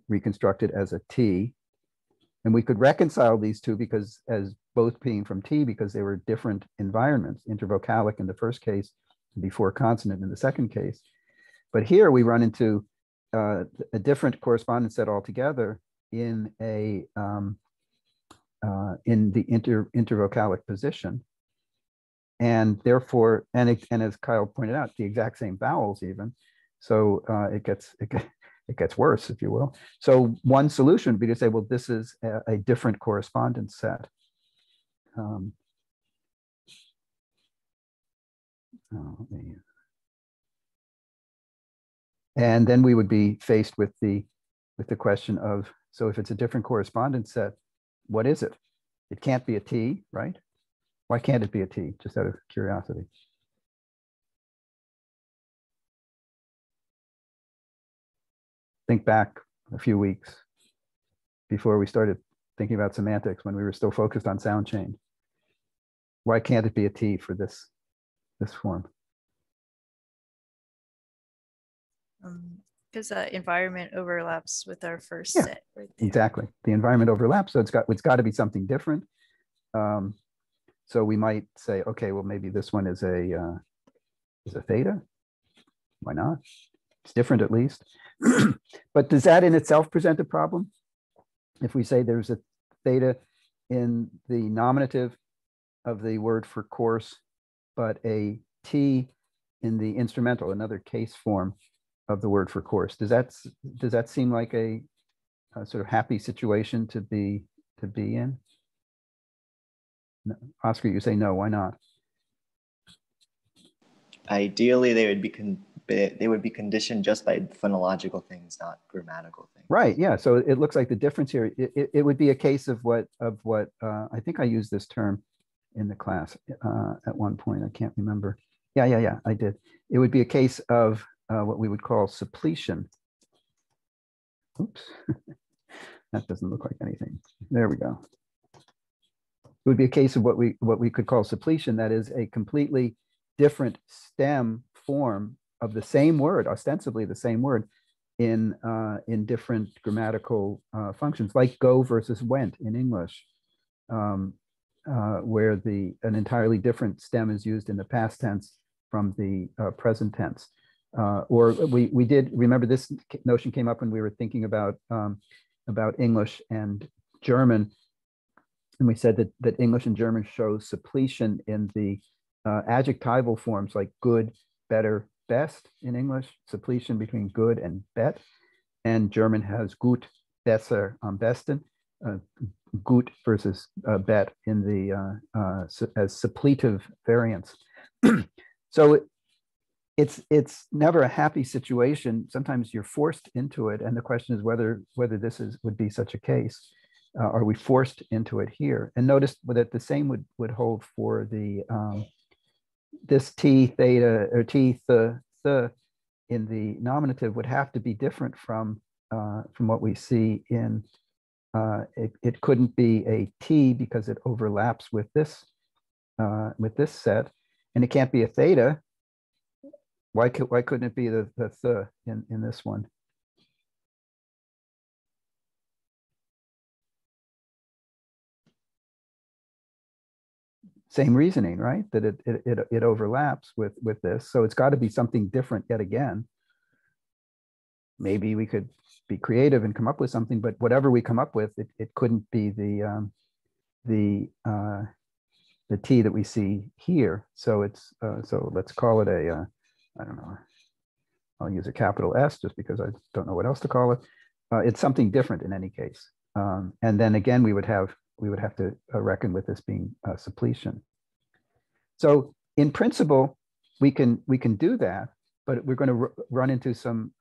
reconstructed as a T, and we could reconcile these two because as both being from T because they were different environments, intervocalic in the first case, before consonant in the second case. But here we run into a different correspondence set altogether in a in the intervocalic position, and therefore, and as Kyle pointed out, the exact same vowels even. So it gets worse, if you will. So one solution would be to say, well, this is a different correspondence set. And then we would be faced with the question of, so if it's a different correspondence set, what is it? It can't be a T, right? Why can't it be a T? Just out of curiosity. Think back a few weeks before we started thinking about semantics, when we were still focused on sound change. Why can't it be a T for this form? Because the environment overlaps with our first set right there. Exactly. The environment overlaps, so it's got to be something different. So we might say, okay, well, maybe this one is a theta. Why not? It's different, at least. But does that in itself present a problem? If we say there's a theta in the nominative of the word for course, but a T in the instrumental, another case form of the word for course, does that seem like a sort of happy situation to be in? No. Oscar, you say no. Why not? Ideally, they would be conditioned just by phonological things, not grammatical things. Right. Yeah. So it looks like the difference here. It would be a case of what I think I used this term in the class at one point. I can't remember. Yeah. I did. It would be a case of what we would call suppletion. Oops. That doesn't look like anything. There we go. It would be a case of what we could call suppletion. That is a completely different stem form of the same word, ostensibly the same word, in different grammatical functions, like go versus went in English, where an entirely different stem is used in the past tense from the present tense. Or we did remember this notion came up when we were thinking about English and German. And we said that English and German show suppletion in the adjectival forms like good, better, best in English, suppletion between good and bet. And German has gut, besser, am besten, gut versus bet in the as suppletive variants. So it's never a happy situation. Sometimes you're forced into it, and the question is whether this would be such a case. Are we forced into it here? And notice that the same would hold for the this T theta or T the in the nominative would have to be different from what we see in it couldn't be a T because it overlaps with this set, and it can't be a theta. Why couldn't it be the in this one? Same reasoning, right? That it overlaps with this, so it's got to be something different yet again. Maybe we could be creative and come up with something, but whatever we come up with, it couldn't be the T that we see here. So it's so let's call it a I don't know. I'll use a capital S just because I don't know what else to call it. It's something different in any case, and then again we would have to reckon with this being suppletion. So in principle, we can do that, but we're going to run into some,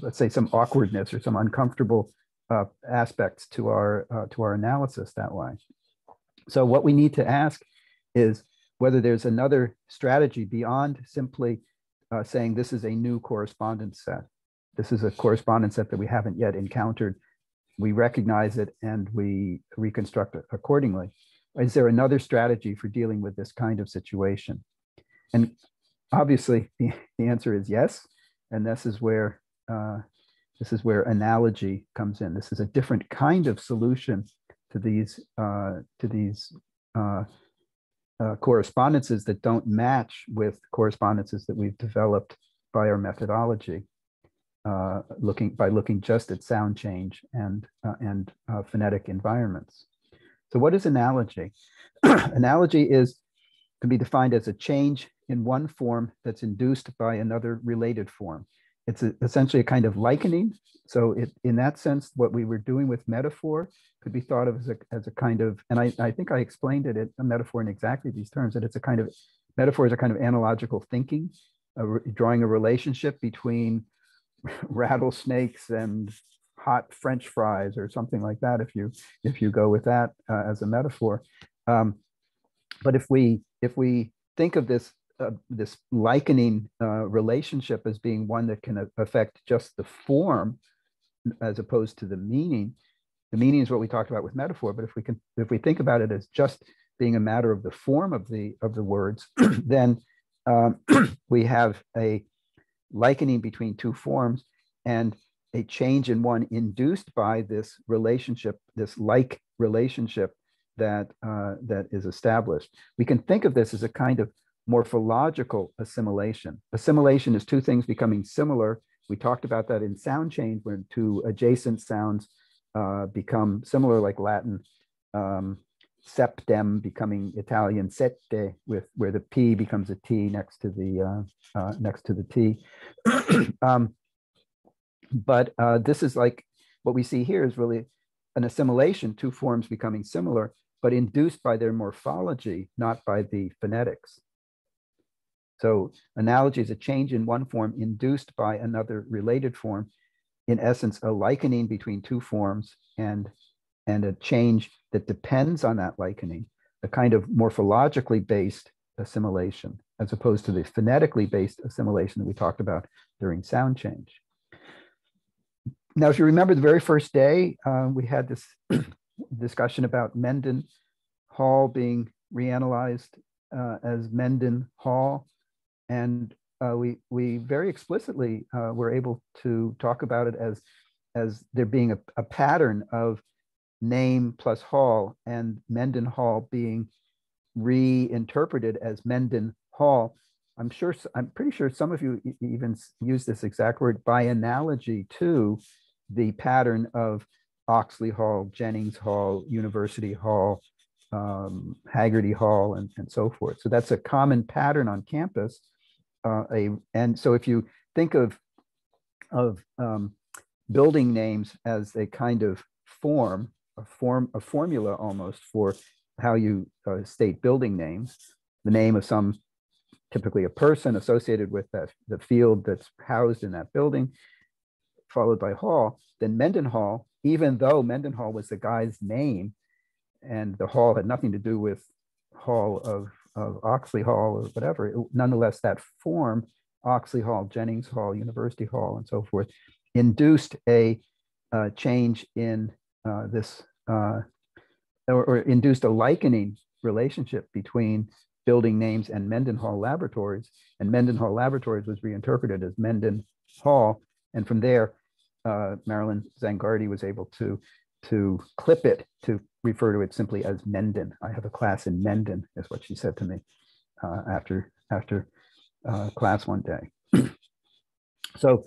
let's say, some awkwardness or some uncomfortable aspects to our analysis that way. So what we need to ask is whether there's another strategy beyond simply saying this is a new correspondence set. This is a correspondence set that we haven't yet encountered. We recognize it and we reconstruct it accordingly. Is there another strategy for dealing with this kind of situation? And obviously the answer is yes. And this is where analogy comes in. This is a different kind of solution to these correspondences that don't match with correspondences that we've developed by our methodology. Looking just at sound change and phonetic environments. So what is analogy? Analogy can be defined as a change in one form that's induced by another related form. essentially a kind of likening. So in that sense, what we were doing with metaphor could be thought of as a kind of, and I think I explained it, a metaphor in exactly these terms, that it's a kind of, metaphor is a kind of analogical thinking, drawing a relationship between rattlesnakes and hot French fries or something like that, if you go with that as a metaphor. But if we think of this this likening relationship as being one that can affect just the form as opposed to the meaning is what we talked about with metaphor. But if we think about it as just being a matter of the form of the words, then we have a likening between two forms and a change in one induced by this relationship, this like relationship that is established. We can think of this as a kind of morphological assimilation. Assimilation is two things becoming similar. We talked about that in sound change, when two adjacent sounds become similar, like Latin septem becoming Italian sette, where the P becomes a T next to the T. But this is like, what we see here is really an assimilation, two forms becoming similar, but induced by their morphology, not by the phonetics. So analogy is a change in one form induced by another related form, in essence, a likening between two forms and a change that depends on that likening, a kind of morphologically based assimilation, as opposed to the phonetically based assimilation that we talked about during sound change. Now, if you remember the very first day, we had this discussion about Menden Hall being reanalyzed as Menden Hall. And we very explicitly were able to talk about it as there being a pattern of name plus hall, and Menden Hall being reinterpreted as Menden Hall. I'm pretty sure some of you even use this exact word, by analogy to the pattern of Oxley Hall, Jennings Hall, University Hall, Haggerty Hall, and so forth. So that's a common pattern on campus. And so if you think of building names as a kind of a formula almost for how you state building names, the name of some, typically a person associated with the field that's housed in that building, followed by hall, then Mendenhall, even though Mendenhall was the guy's name and the hall had nothing to do with Hall of Oxley Hall or whatever, nonetheless, that form, Oxley Hall, Jennings Hall, University Hall, and so forth, induced a change in this, or induced a likening relationship between building names and Mendenhall Laboratories. And Mendenhall Laboratories was reinterpreted as Menden Hall. And from there, Marilyn Zangardi was able to clip it to refer to it simply as Menden. I have a class in Menden, is what she said to me after class one day. So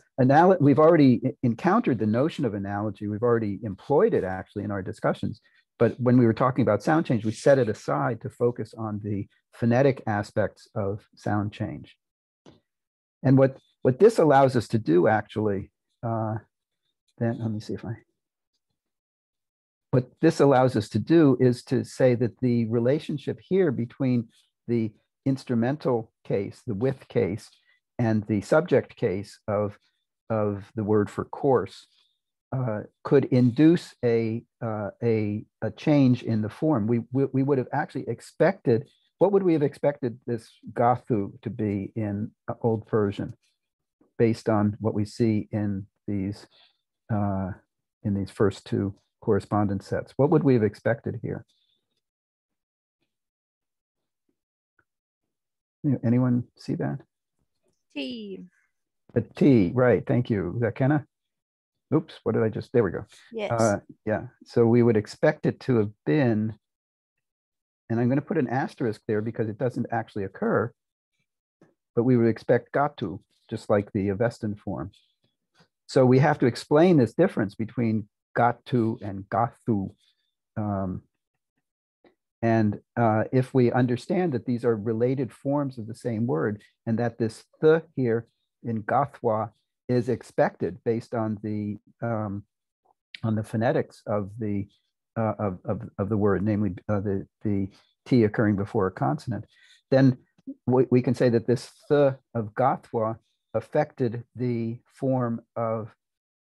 we've already encountered the notion of analogy. We've already employed it actually in our discussions. But when we were talking about sound change, we set it aside to focus on the phonetic aspects of sound change. And what this allows us to do actually, then let me see if what this allows us to do is to say that the relationship here between the instrumental case, the with case, and the subject case of the word for course could induce a change in the form. We would have actually expected, what would we have expected this Gathu to be in Old Persian, based on what we see in these first two correspondence sets? What would we have expected here? Anyone see that? T. A T, right, thank you. Is that Kenna? Oops, what did I just, there we go. Yes. Yeah, so we would expect it to have been, and I'm going to put an asterisk there because it doesn't actually occur, but we would expect Gatu, just like the Avestan form. So we have to explain this difference between Gatu and Gathu. If we understand that these are related forms of the same word, and that this th here in Gathwa is expected based on the phonetics of the word, namely the T occurring before a consonant, then we can say that this th of gathwa affected the form of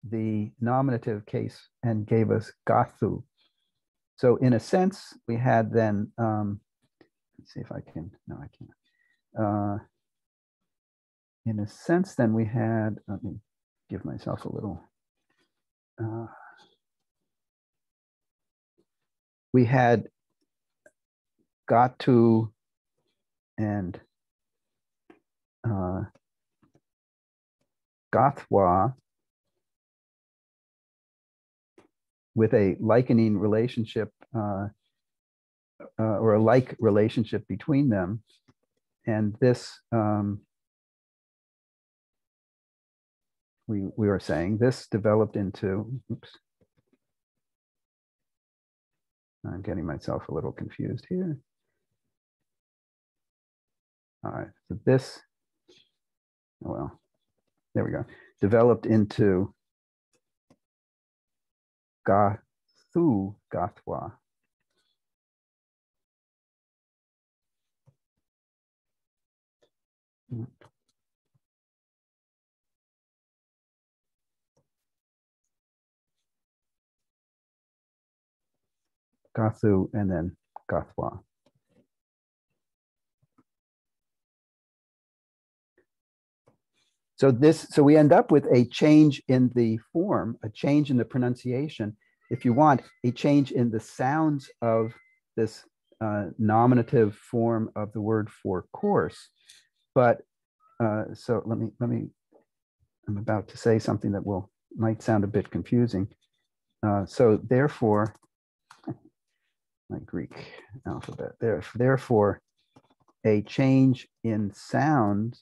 the nominative case and gave us gathu. So in a sense, we had then, let's see if I can, no, I can't. In a sense, then we had, let me give myself a little, we had gatu and gathwa with a likening relationship or a like relationship between them. And this, we were saying, this developed into, oops, I'm getting myself a little confused here. All right, so this, oh well, there we go, developed into gathu, gathwa. Gathu and then gathwa. So we end up with a change in the form, a change in the pronunciation. If you want, a change in the sounds of this nominative form of the word for course. But so let me, I'm about to say something that might sound a bit confusing. So therefore, my Greek alphabet, therefore, a change in sound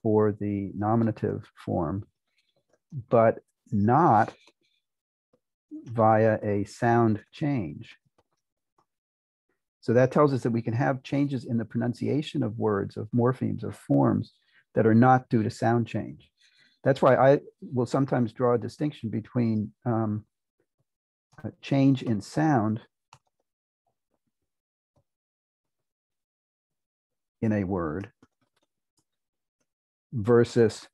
for the nominative form, but not via a sound change. So that tells us that we can have changes in the pronunciation of words, of morphemes, of forms that are not due to sound change. That's why I will sometimes draw a distinction between a change in sound in a word versus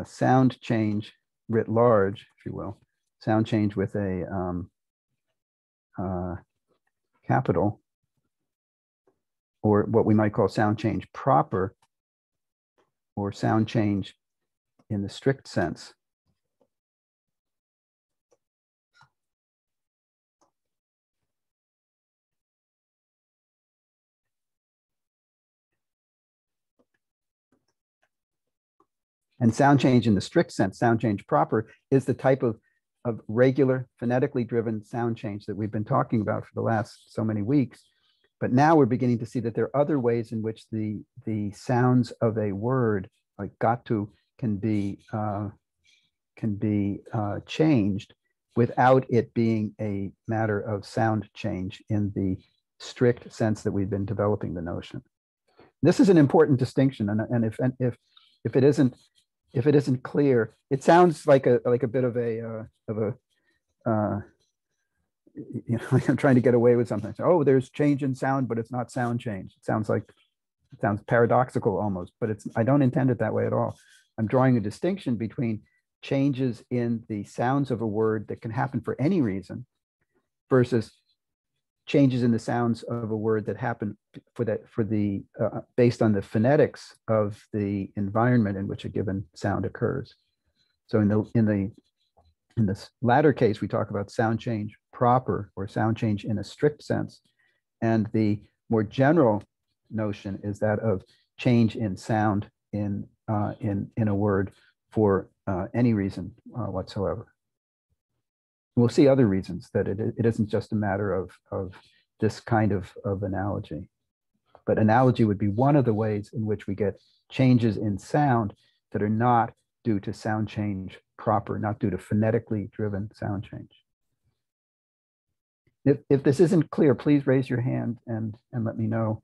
sound change writ large, if you will, sound change with a capital, or what we might call sound change proper, or sound change in the strict sense. And sound change in the strict sense, sound change proper, is the type of regular phonetically driven sound change that we've been talking about for the last so many weeks. But now we're beginning to see that there are other ways in which the sounds of a word, like gatu, can be changed without it being a matter of sound change in the strict sense that we've been developing the notion. This is an important distinction, and if it isn't clear, it sounds like a bit of a you know, like I'm trying to get away with something. So, oh, there's change in sound, but it's not sound change. It sounds paradoxical almost, but I don't intend it that way at all. I'm drawing a distinction between changes in the sounds of a word that can happen for any reason versus changes in the sounds of a word that happen based on the phonetics of the environment in which a given sound occurs. So in this latter case, we talk about sound change proper, or sound change in a strict sense, and the more general notion is that of change in sound in a word for any reason whatsoever. We'll see other reasons that it isn't just a matter of this kind of analogy. But analogy would be one of the ways in which we get changes in sound that are not due to sound change proper, not due to phonetically driven sound change. If this isn't clear, please raise your hand and let me know.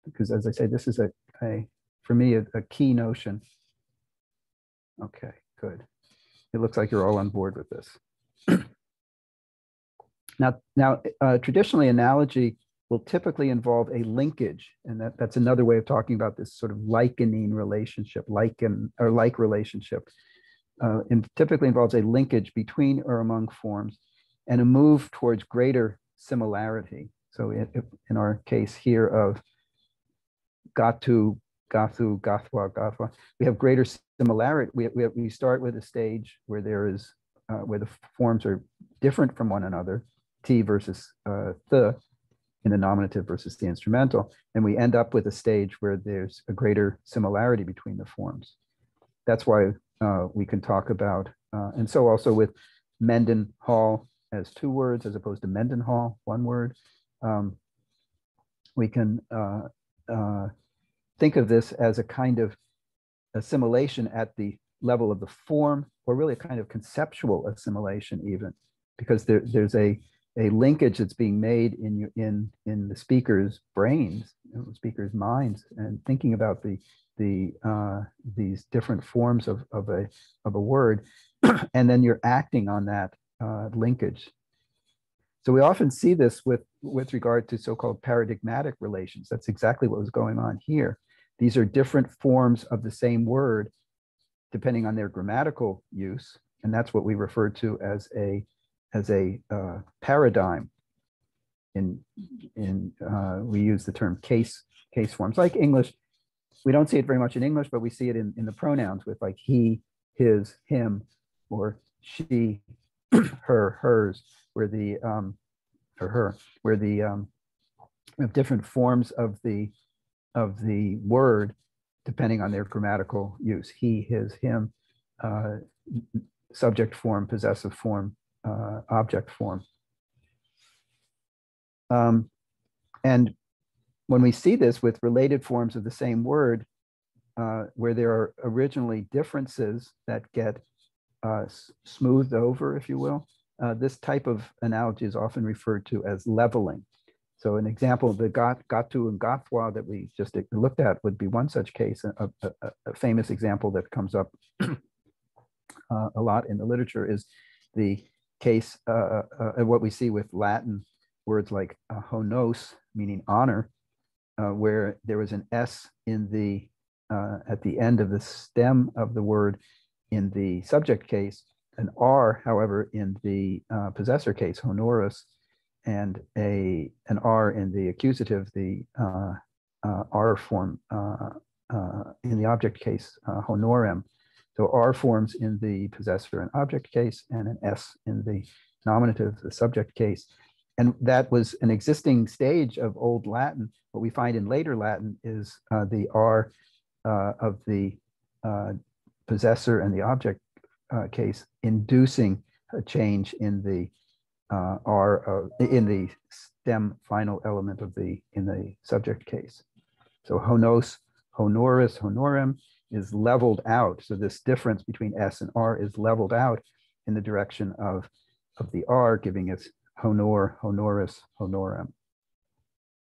Because as I say, this is for me, a key notion Okay, good. It looks like you're all on board with this. Now, traditionally, analogy will typically involve a linkage, and that's another way of talking about this sort of likening relationship, like relationship. And typically involves a linkage between or among forms and a move towards greater similarity. So in our case here of gatu, gathu, gathwa, gathwa, we have greater similarity. We start with a stage where there is where the forms are different from one another, t versus the in the nominative versus the instrumental, and we end up with a stage where there's a greater similarity between the forms. That's why we can talk about, and so also with Mendenhall as 2 words as opposed to Mendenhall, 1 word. We can think of this as a kind of assimilation at the level of the form, or really a kind of conceptual assimilation even, because there's a linkage that's being made in the speaker's brains, speaker's minds, and thinking about these different forms of a word, and then you're acting on that linkage. So we often see this with regard to so-called paradigmatic relations. That's exactly what was going on here. These are different forms of the same word depending on their grammatical use, and that's what we refer to as a paradigm. We use the term case forms, like English. We don't see it very much in English, but we see it in the pronouns with like he, his, him, or she, her, hers, where the or her, where the we have different forms of the word depending on their grammatical use. He, his, him, subject form, possessive form, object form. And when we see this with related forms of the same word, where there are originally differences that get smoothed over, if you will, this type of analogy is often referred to as leveling. So an example, the gatu and gathwa that we just looked at would be one such case. A famous example that comes up a lot in the literature is the case, what we see with Latin words like honos, meaning honor, where there was an S in the at the end of the stem of the word in the subject case, an R, however, in the possessor case, honoris, and an R in the accusative, the R form in the object case, honorem. So R forms in the possessor and object case, and an S in the nominative, the subject case. And that was an existing stage of Old Latin. What we find in later Latin is the R of the possessor and the object case inducing a change in the R in the stem final element of in the subject case. So honos, honoris, honorem is leveled out. So this difference between S and R is leveled out in the direction of the R, giving us honor, honoris, honorem.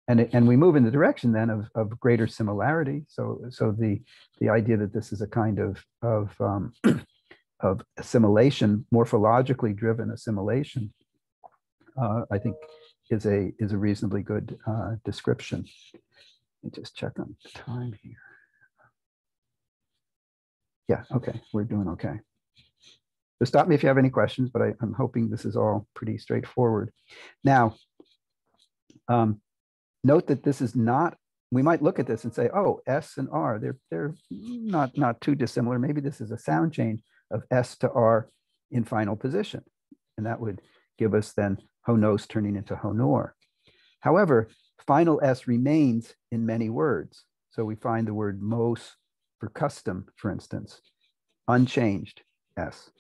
And we move in the direction then of greater similarity. So the idea that this is a kind of assimilation, morphologically driven assimilation, I think is a reasonably good description. Let me just check on the time here. Yeah, okay, we're doing okay. So stop me if you have any questions, but I'm hoping this is all pretty straightforward. Now, note that this is not, we might look at this and say, oh, S and R, they're not too dissimilar. Maybe this is a sound change of S to R in final position. And that would give us then honos turning into honor. However, final S remains in many words. So we find the word mos for custom, for instance, unchanged S.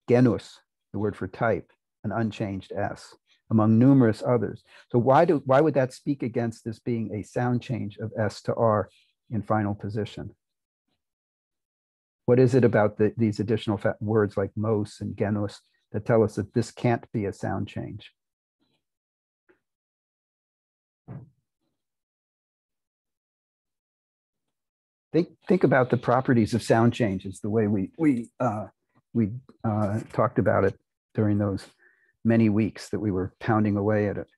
Genus, the word for type, an unchanged S, among numerous others. So why would that speak against this being a sound change of S to R in final position? What is it about these additional words like mos and genus that tell us that this can't be a sound change? think about the properties of sound changes, the way we talked about it during those many weeks that we were pounding away at it.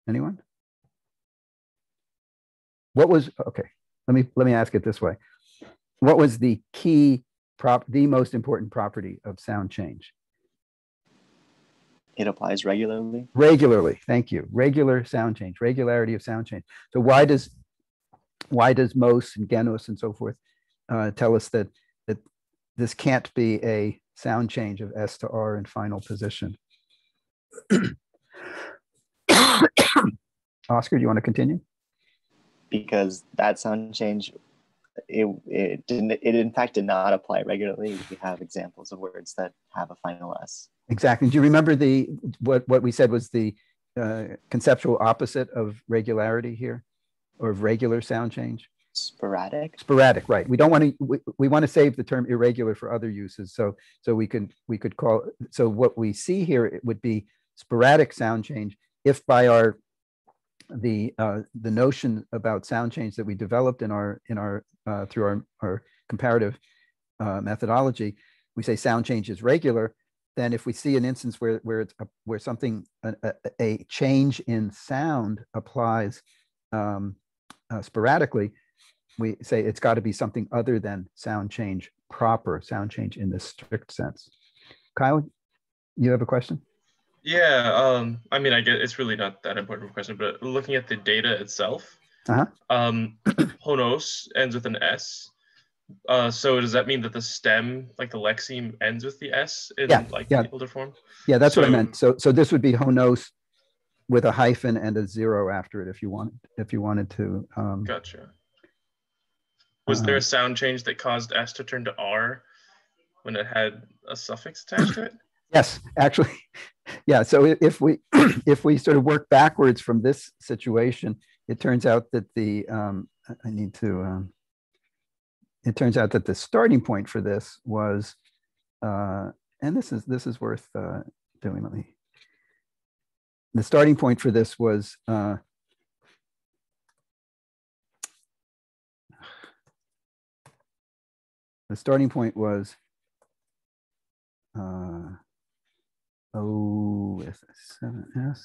Anyone? What was, okay, let me ask it this way. What was the the most important property of sound change? It applies regularly. Regularly, thank you. Regular sound change, regularity of sound change. So why does Mose and Genus and so forth tell us that this can't be a sound change of S to R in final position? Oscar, do you want to continue? Because that sound change, it in fact did not apply regularly. We have examples of words that have a final S. Exactly. Do you remember what we said was the conceptual opposite of regularity here, or of regular sound change? Sporadic. Sporadic, right? We don't want to. We want to save the term irregular for other uses. So we could call. So what we see here, it would be sporadic sound change if by the notion about sound change that we developed in our through our comparative methodology, we say sound change is regular. Then if we see an instance where something a change in sound applies sporadically, we say it's got to be something other than sound change proper, sound change in this strict sense. Kyle, you have a question? Yeah, I mean, I get it's really not that important of a question, but looking at the data itself, honos ends with an S. So does that mean that the stem, like the lexeme, ends with the S in the older form? Yeah, that's what I meant. So this would be honos with a hyphen and a 0 after it if you wanted to. Gotcha. Was there a sound change that caused S to turn to R when it had a suffix attached to it? Yes, actually, yeah. So if we sort of work backwards from this situation, it turns out that it turns out that the starting point for this was, and this is worth doing. The starting point for this was O7S.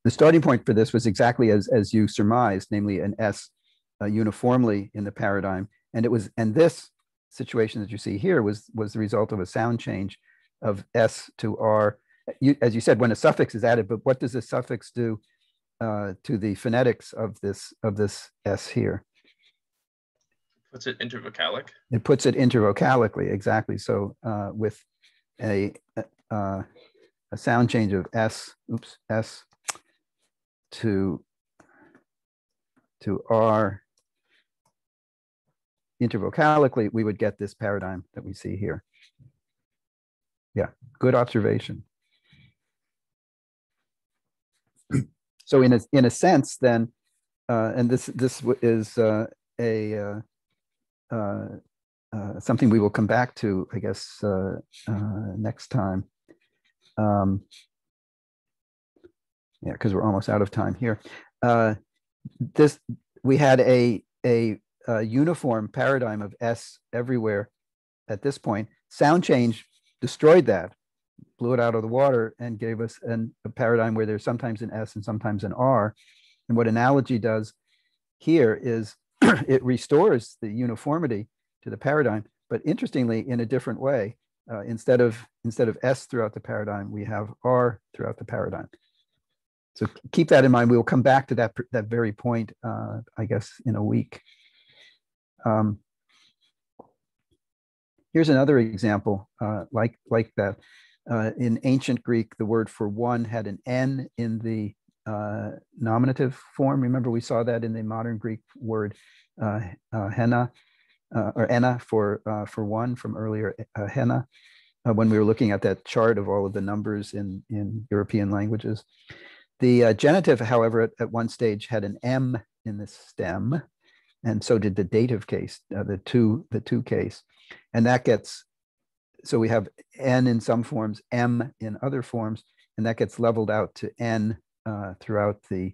The starting point for this was exactly as you surmised, namely an S uniformly in the paradigm, and this situation that you see here was the result of a sound change of S to R. As you said, when a suffix is added, but what does the suffix do to the phonetics of this S here? Puts it intervocalic. It puts it intervocalically, exactly. So with a sound change of S to R intervocalically, we would get this paradigm that we see here. Yeah, good observation. So in a sense, then, and this is something we will come back to, I guess, next time. Yeah, because we're almost out of time here. We had a uniform paradigm of S everywhere at this point. Sound change destroyed that, blew it out of the water, and gave us a paradigm where there's sometimes an S and sometimes an R. And what analogy does here is it restores the uniformity to the paradigm, but interestingly, in a different way. Instead of S throughout the paradigm, we have R throughout the paradigm. So keep that in mind. We will come back to that very point, I guess, in a week. Here's another example like that. In ancient Greek, the word for one had an N in the nominative form. Remember, we saw that in the modern Greek word henna, or enna for one from earlier, henna, when we were looking at that chart of all of the numbers in European languages. The genitive, however, at one stage had an M in the stem, and so did the dative case, the to case, and that gets, so we have n in some forms, m in other forms, and that gets leveled out to n throughout the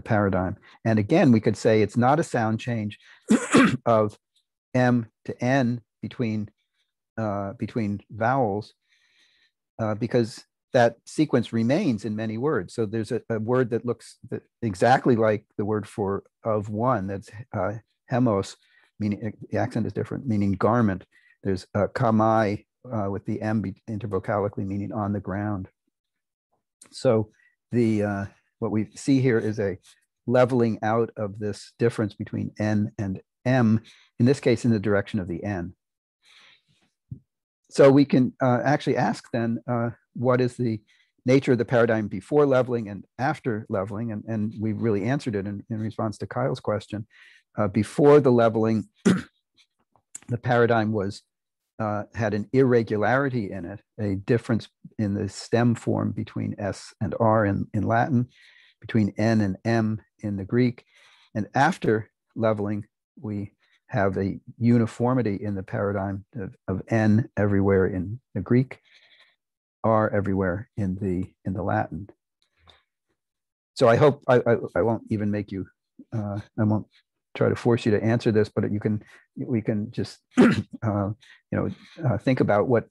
paradigm. And again, we could say it's not a sound change of m to n between vowels, because that sequence remains in many words. So there's a word that looks exactly like the word for of one, that's hemos, meaning the accent is different, meaning garment. There's kamai with the m intervocalically, meaning on the ground. So the what we see here is a leveling out of this difference between n and m, in this case in the direction of the n. So we can actually ask then, what is the nature of the paradigm before leveling and after leveling? And we really answered it in response to Kyle's question. Before the leveling, the paradigm was had an irregularity in it, a difference in the stem form between S and R in Latin, between N and M in the Greek. And after leveling, we have a uniformity in the paradigm of N everywhere in the Greek, R everywhere in the Latin. So I hope I won't even make you, I won't try to force you to answer this, but we can just think about what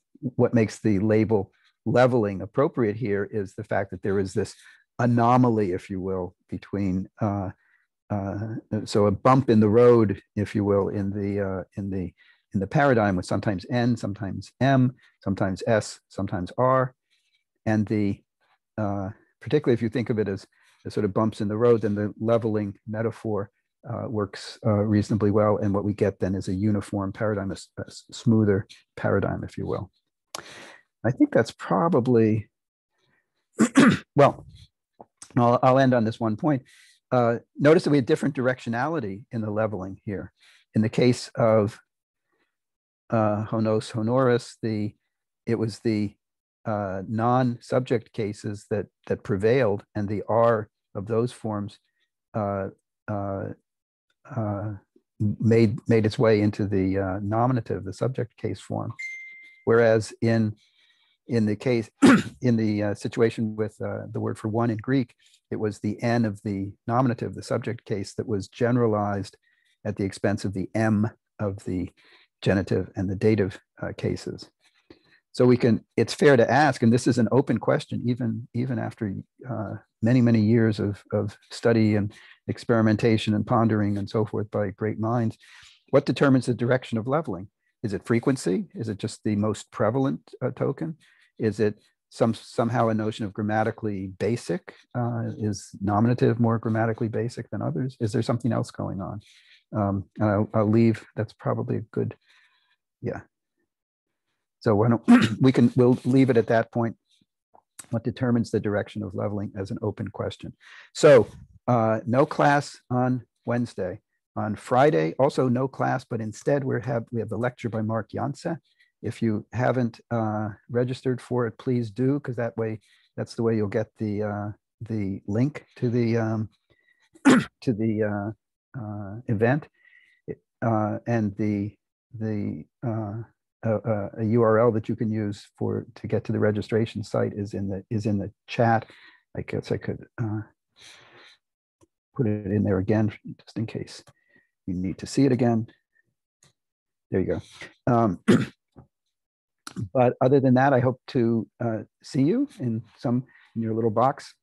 makes the label leveling appropriate here is the fact that there is this anomaly, if you will, between so a bump in the road, if you will, in the paradigm with sometimes N, sometimes M, sometimes S, sometimes R, and the particularly if you think of it as sort of bumps in the road, then the leveling metaphor works reasonably well, and what we get then is a uniform paradigm, a smoother paradigm, if you will. I think that's probably well. I'll end on this one point. Notice that we have different directionality in the leveling here. In the case of honos, honoris, it was the non-subject cases that prevailed, and the R of those forms made its way into the nominative, the subject case form. Whereas in the case, in the situation with the word for one in Greek, it was the N of the nominative, the subject case, that was generalized at the expense of the M of the genitive and the dative cases. So it's fair to ask, and this is an open question, even after many years of study and experimentation and pondering and so forth by great minds, what determines the direction of leveling? Is it frequency? Is it just the most prevalent token? Is it somehow a notion of grammatically basic? Is nominative more grammatically basic than others? Is there something else going on? And I'll leave. That's probably a good, yeah. So why don't we'll leave it at that point. What determines the direction of leveling as an open question? So no class on Wednesday. On Friday, also no class, but instead we have the lecture by Mark Janse. If you haven't registered for it, please do, because that's the way you'll get the link to the event, and a URL that you can use to get to the registration site is in the chat. I guess I could put it in there again just in case you need to see it again. There you go. But other than that, I hope to see you in your little box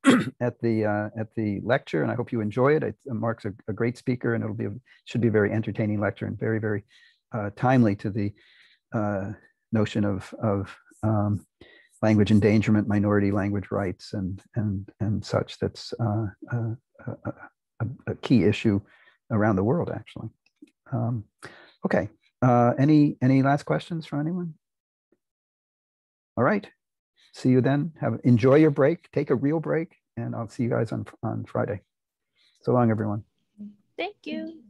at the lecture, and I hope you enjoy it. Mark's a great speaker, and should be a very entertaining lecture and very timely to the notion of language endangerment, minority language rights, and such. That's a key issue around the world, actually. Okay. Any last questions from anyone? All right. See you then. Enjoy your break. Take a real break, and I'll see you guys on Friday. So long, everyone. Thank you.